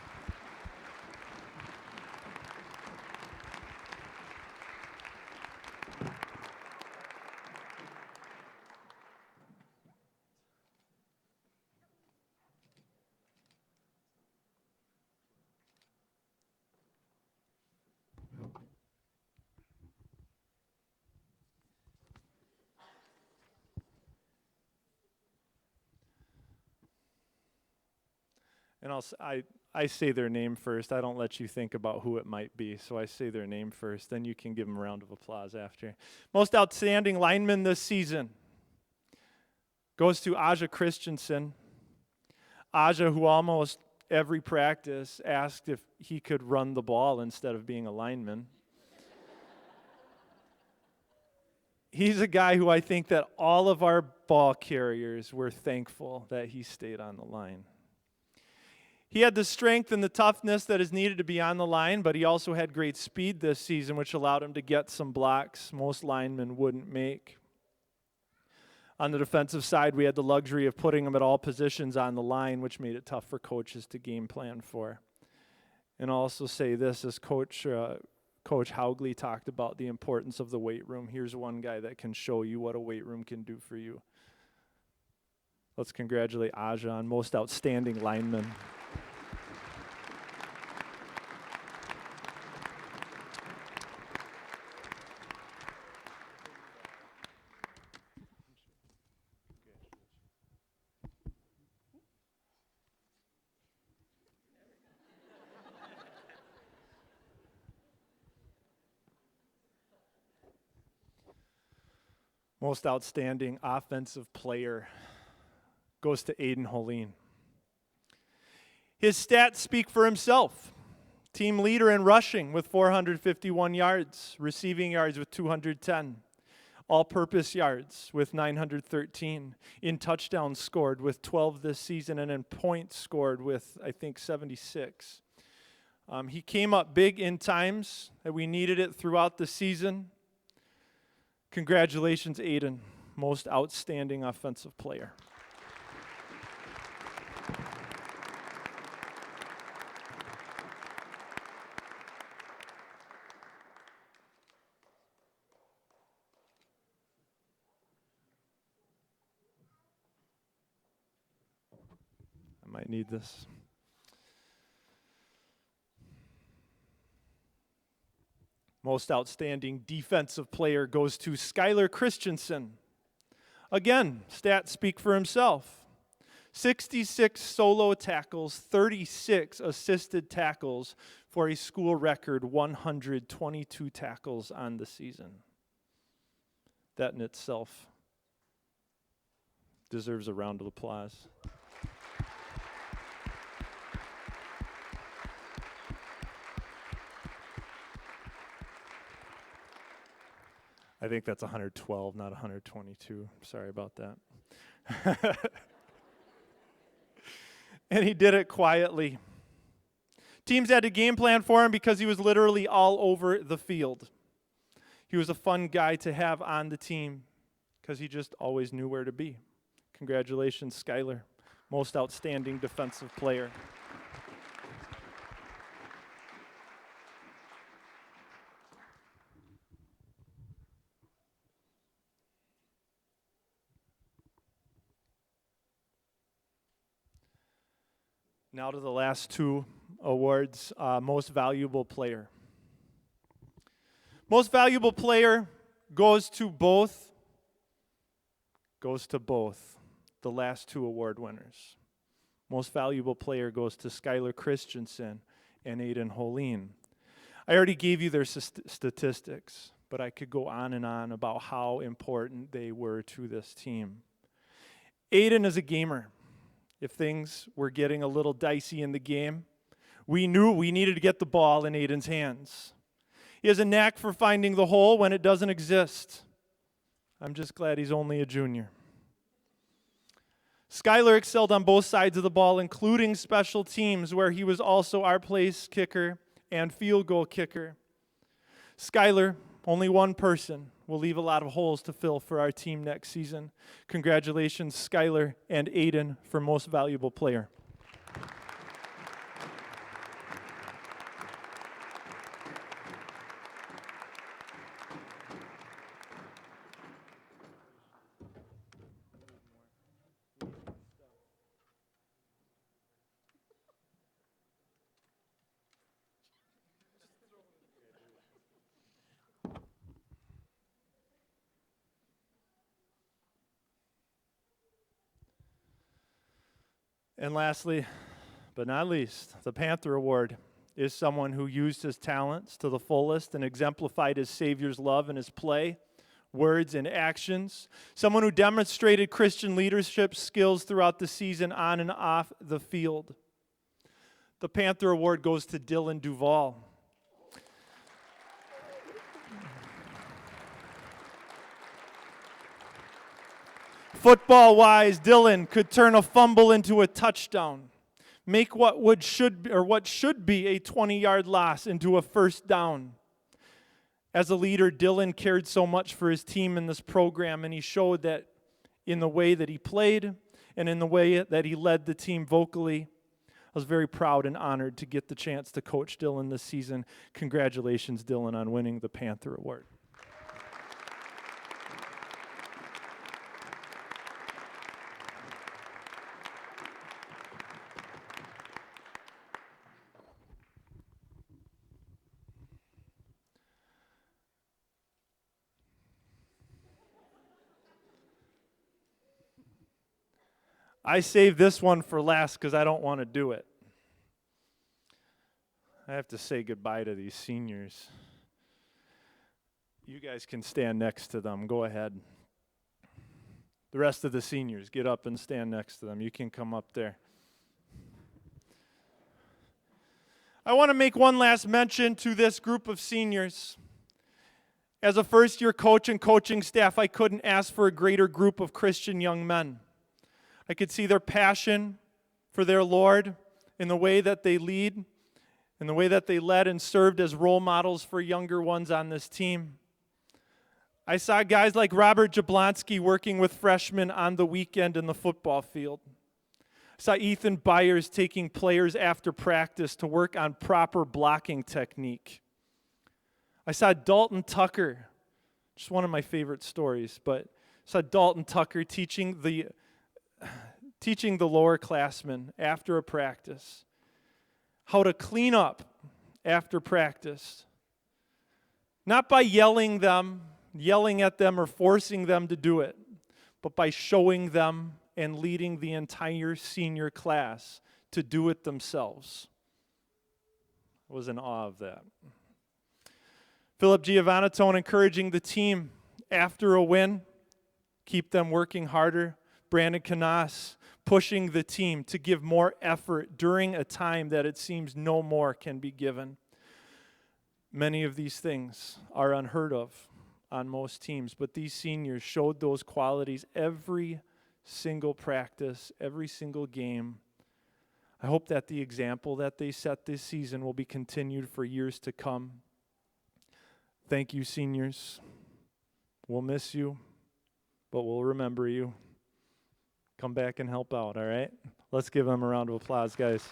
[SPEAKER 6] And I say their name first. I don't let you think about who it might be, so I say their name first. Then you can give them a round of applause after. Most outstanding lineman this season goes to Aja Christensen. Aja, who almost every practice asked if he could run the ball instead of being a lineman. He's a guy who I think that all of our ball carriers were thankful that he stayed on the line. He had the strength and the toughness that is needed to be on the line, but he also had great speed this season, which allowed him to get some blocks most linemen wouldn't make. On the defensive side, we had the luxury of putting him at all positions on the line, which made it tough for coaches to game plan for. And I'll also say this, as Coach Haugley talked about the importance of the weight room. Here's one guy that can show you what a weight room can do for you. Let's congratulate Aja on most outstanding lineman. Most outstanding offensive player goes to Aiden Holeen. His stats speak for himself. Team leader in rushing with 451 yards, receiving yards with 210, all-purpose yards with 913, in touchdowns scored with 12 this season, and in points scored with, I think, 76. He came up big in times that we needed it throughout the season. Congratulations, Aiden, most outstanding offensive player. I might need this. Most outstanding defensive player goes to Skylar Christensen. Again, stats speak for himself. 66 solo tackles, 36 assisted tackles for a school record 122 tackles on the season. That in itself deserves a round of applause. I think that's 112, not 122. Sorry about that. And he did it quietly. Teams had a game plan for him because he was literally all over the field. He was a fun guy to have on the team because he just always knew where to be. Congratulations, Skylar, most outstanding defensive player. Now to the last two awards, most valuable player. Most valuable player goes to both the last two award winners. Most valuable player goes to Skylar Christensen and Aiden Holeen. I already gave you their statistics, but I could go on and on about how important they were to this team. Aiden is a gamer. If things were getting a little dicey in the game, we knew we needed to get the ball in Aiden's hands. He has a knack for finding the hole when it doesn't exist. I'm just glad he's only a junior. Skylar excelled on both sides of the ball, including special teams, where he was also our place kicker and field goal kicker. Skylar, only one person, will leave a lot of holes to fill for our team next season. Congratulations, Skylar and Aiden, for most valuable player. And lastly, but not least, the Panther Award is someone who used his talents to the fullest and exemplified his Savior's love in his play, words, and actions. Someone who demonstrated Christian leadership skills throughout the season on and off the field. The Panther Award goes to Dylan Duvall. Football-wise, Dylan could turn a fumble into a touchdown, make what should be a 20-yard loss into a first down. As a leader, Dylan cared so much for his team in this program, and he showed that in the way that he played and in the way that he led the team vocally. I was very proud and honored to get the chance to coach Dylan this season. Congratulations, Dylan, on winning the Panther Award. I saved this one for last because I don't want to do it. I have to say goodbye to these seniors. You guys can stand next to them. Go ahead. The rest of the seniors, get up and stand next to them. You can come up there. I want to make one last mention to this group of seniors. As a first-year coach and coaching staff, I couldn't ask for a greater group of Christian young men. I could see their passion for their Lord in the way that they lead, in the way that they led and served as role models for younger ones on this team. I saw guys like Robert Jablonski working with freshmen on the weekend in the football field. I saw Ethan Byers taking players after practice to work on proper blocking technique. I saw Dalton Tucker, just one of my favorite stories, but I saw Dalton Tucker teaching the lower classmen after a practice how to clean up after practice. Not by yelling at them or forcing them to do it, but by showing them and leading the entire senior class to do it themselves. I was in awe of that. Philip Giovanatone encouraging the team after a win, keep them working harder. Brandon Canas pushing the team to give more effort during a time that it seems no more can be given. Many of these things are unheard of on most teams, but these seniors showed those qualities every single practice, every single game. I hope that the example that they set this season will be continued for years to come. Thank you, seniors. We'll miss you, but we'll remember you. Come back and help out, all right? Let's give them a round of applause, guys.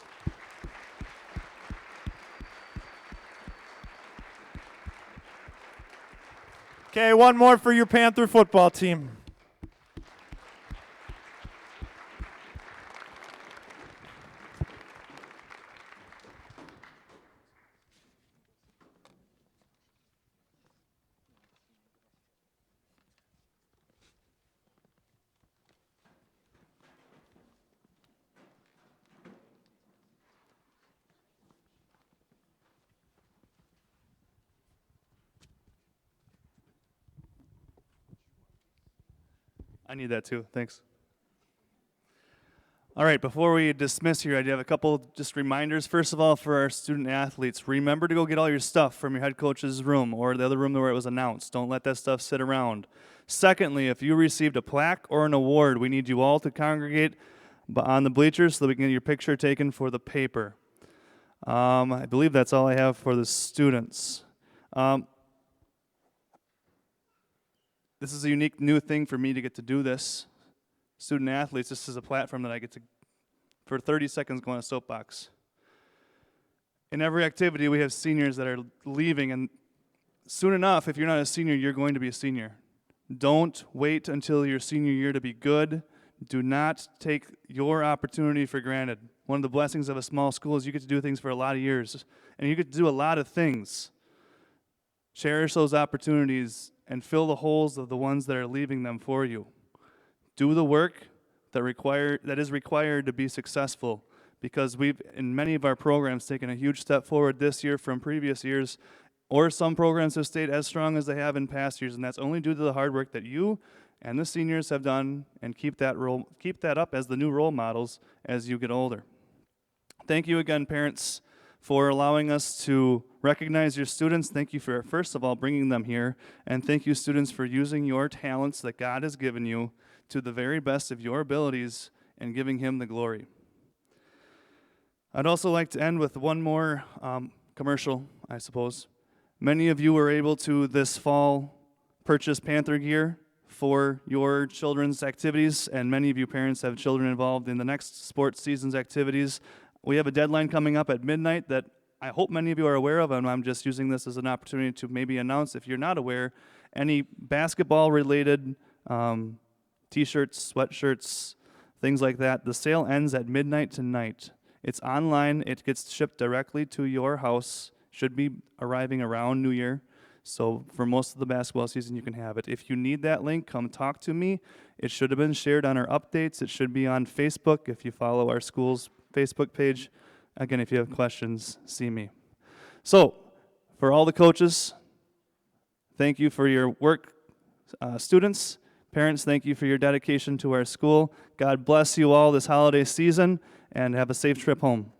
[SPEAKER 6] Okay, one more for your Panther football team.
[SPEAKER 2] I need that too. Thanks. All right, before we dismiss here, I do have a couple just reminders. First of all, for our student athletes, remember to go get all your stuff from your head coach's room or the other room where it was announced. Don't let that stuff sit around. Secondly, if you received a plaque or an award, we need you all to congregate on the bleachers so that we can get your picture taken for the paper. I believe that's all I have for the students. This is a unique new thing for me to get to do this. Student athletes, this is a platform that I get to, for 30 seconds, go on a soapbox. In every activity, we have seniors that are leaving, and soon enough, if you're not a senior, you're going to be a senior. Don't wait until your senior year to be good. Do not take your opportunity for granted. One of the blessings of a small school is you get to do things for a lot of years, and you get to do a lot of things. Cherish those opportunities and fill the holes of the ones that are leaving them for you. Do the work that is required to be successful, because we've, in many of our programs, taken a huge step forward this year from previous years, or some programs have stayed as strong as they have in past years, and that's only due to the hard work that you and the seniors have done, and keep that up as the new role models as you get older. Thank you again, parents, for allowing us to recognize your students. Thank you for, first of all, bringing them here, and thank you, students, for using your talents that God has given you to the very best of your abilities and giving Him the glory. I'd also like to end with one more commercial, I suppose. Many of you were able to, this fall, purchase Panther gear for your children's activities, and many of you parents have children involved in the next sports season's activities. We have a deadline coming up at midnight that I hope many of you are aware of, and I'm just using this as an opportunity to maybe announce, if you're not aware, any basketball-related t-shirts, sweatshirts, things like that. The sale ends at midnight tonight. It's online. It gets shipped directly to your house. Should be arriving around New Year. So for most of the basketball season, you can have it. If you need that link, come talk to me. It should have been shared on our updates. It should be on Facebook if you follow our school's Facebook page. Again, if you have questions, see me. So, for all the coaches, thank you for your work. Students, parents, thank you for your dedication to our school. God bless you all this holiday season, and have a safe trip home.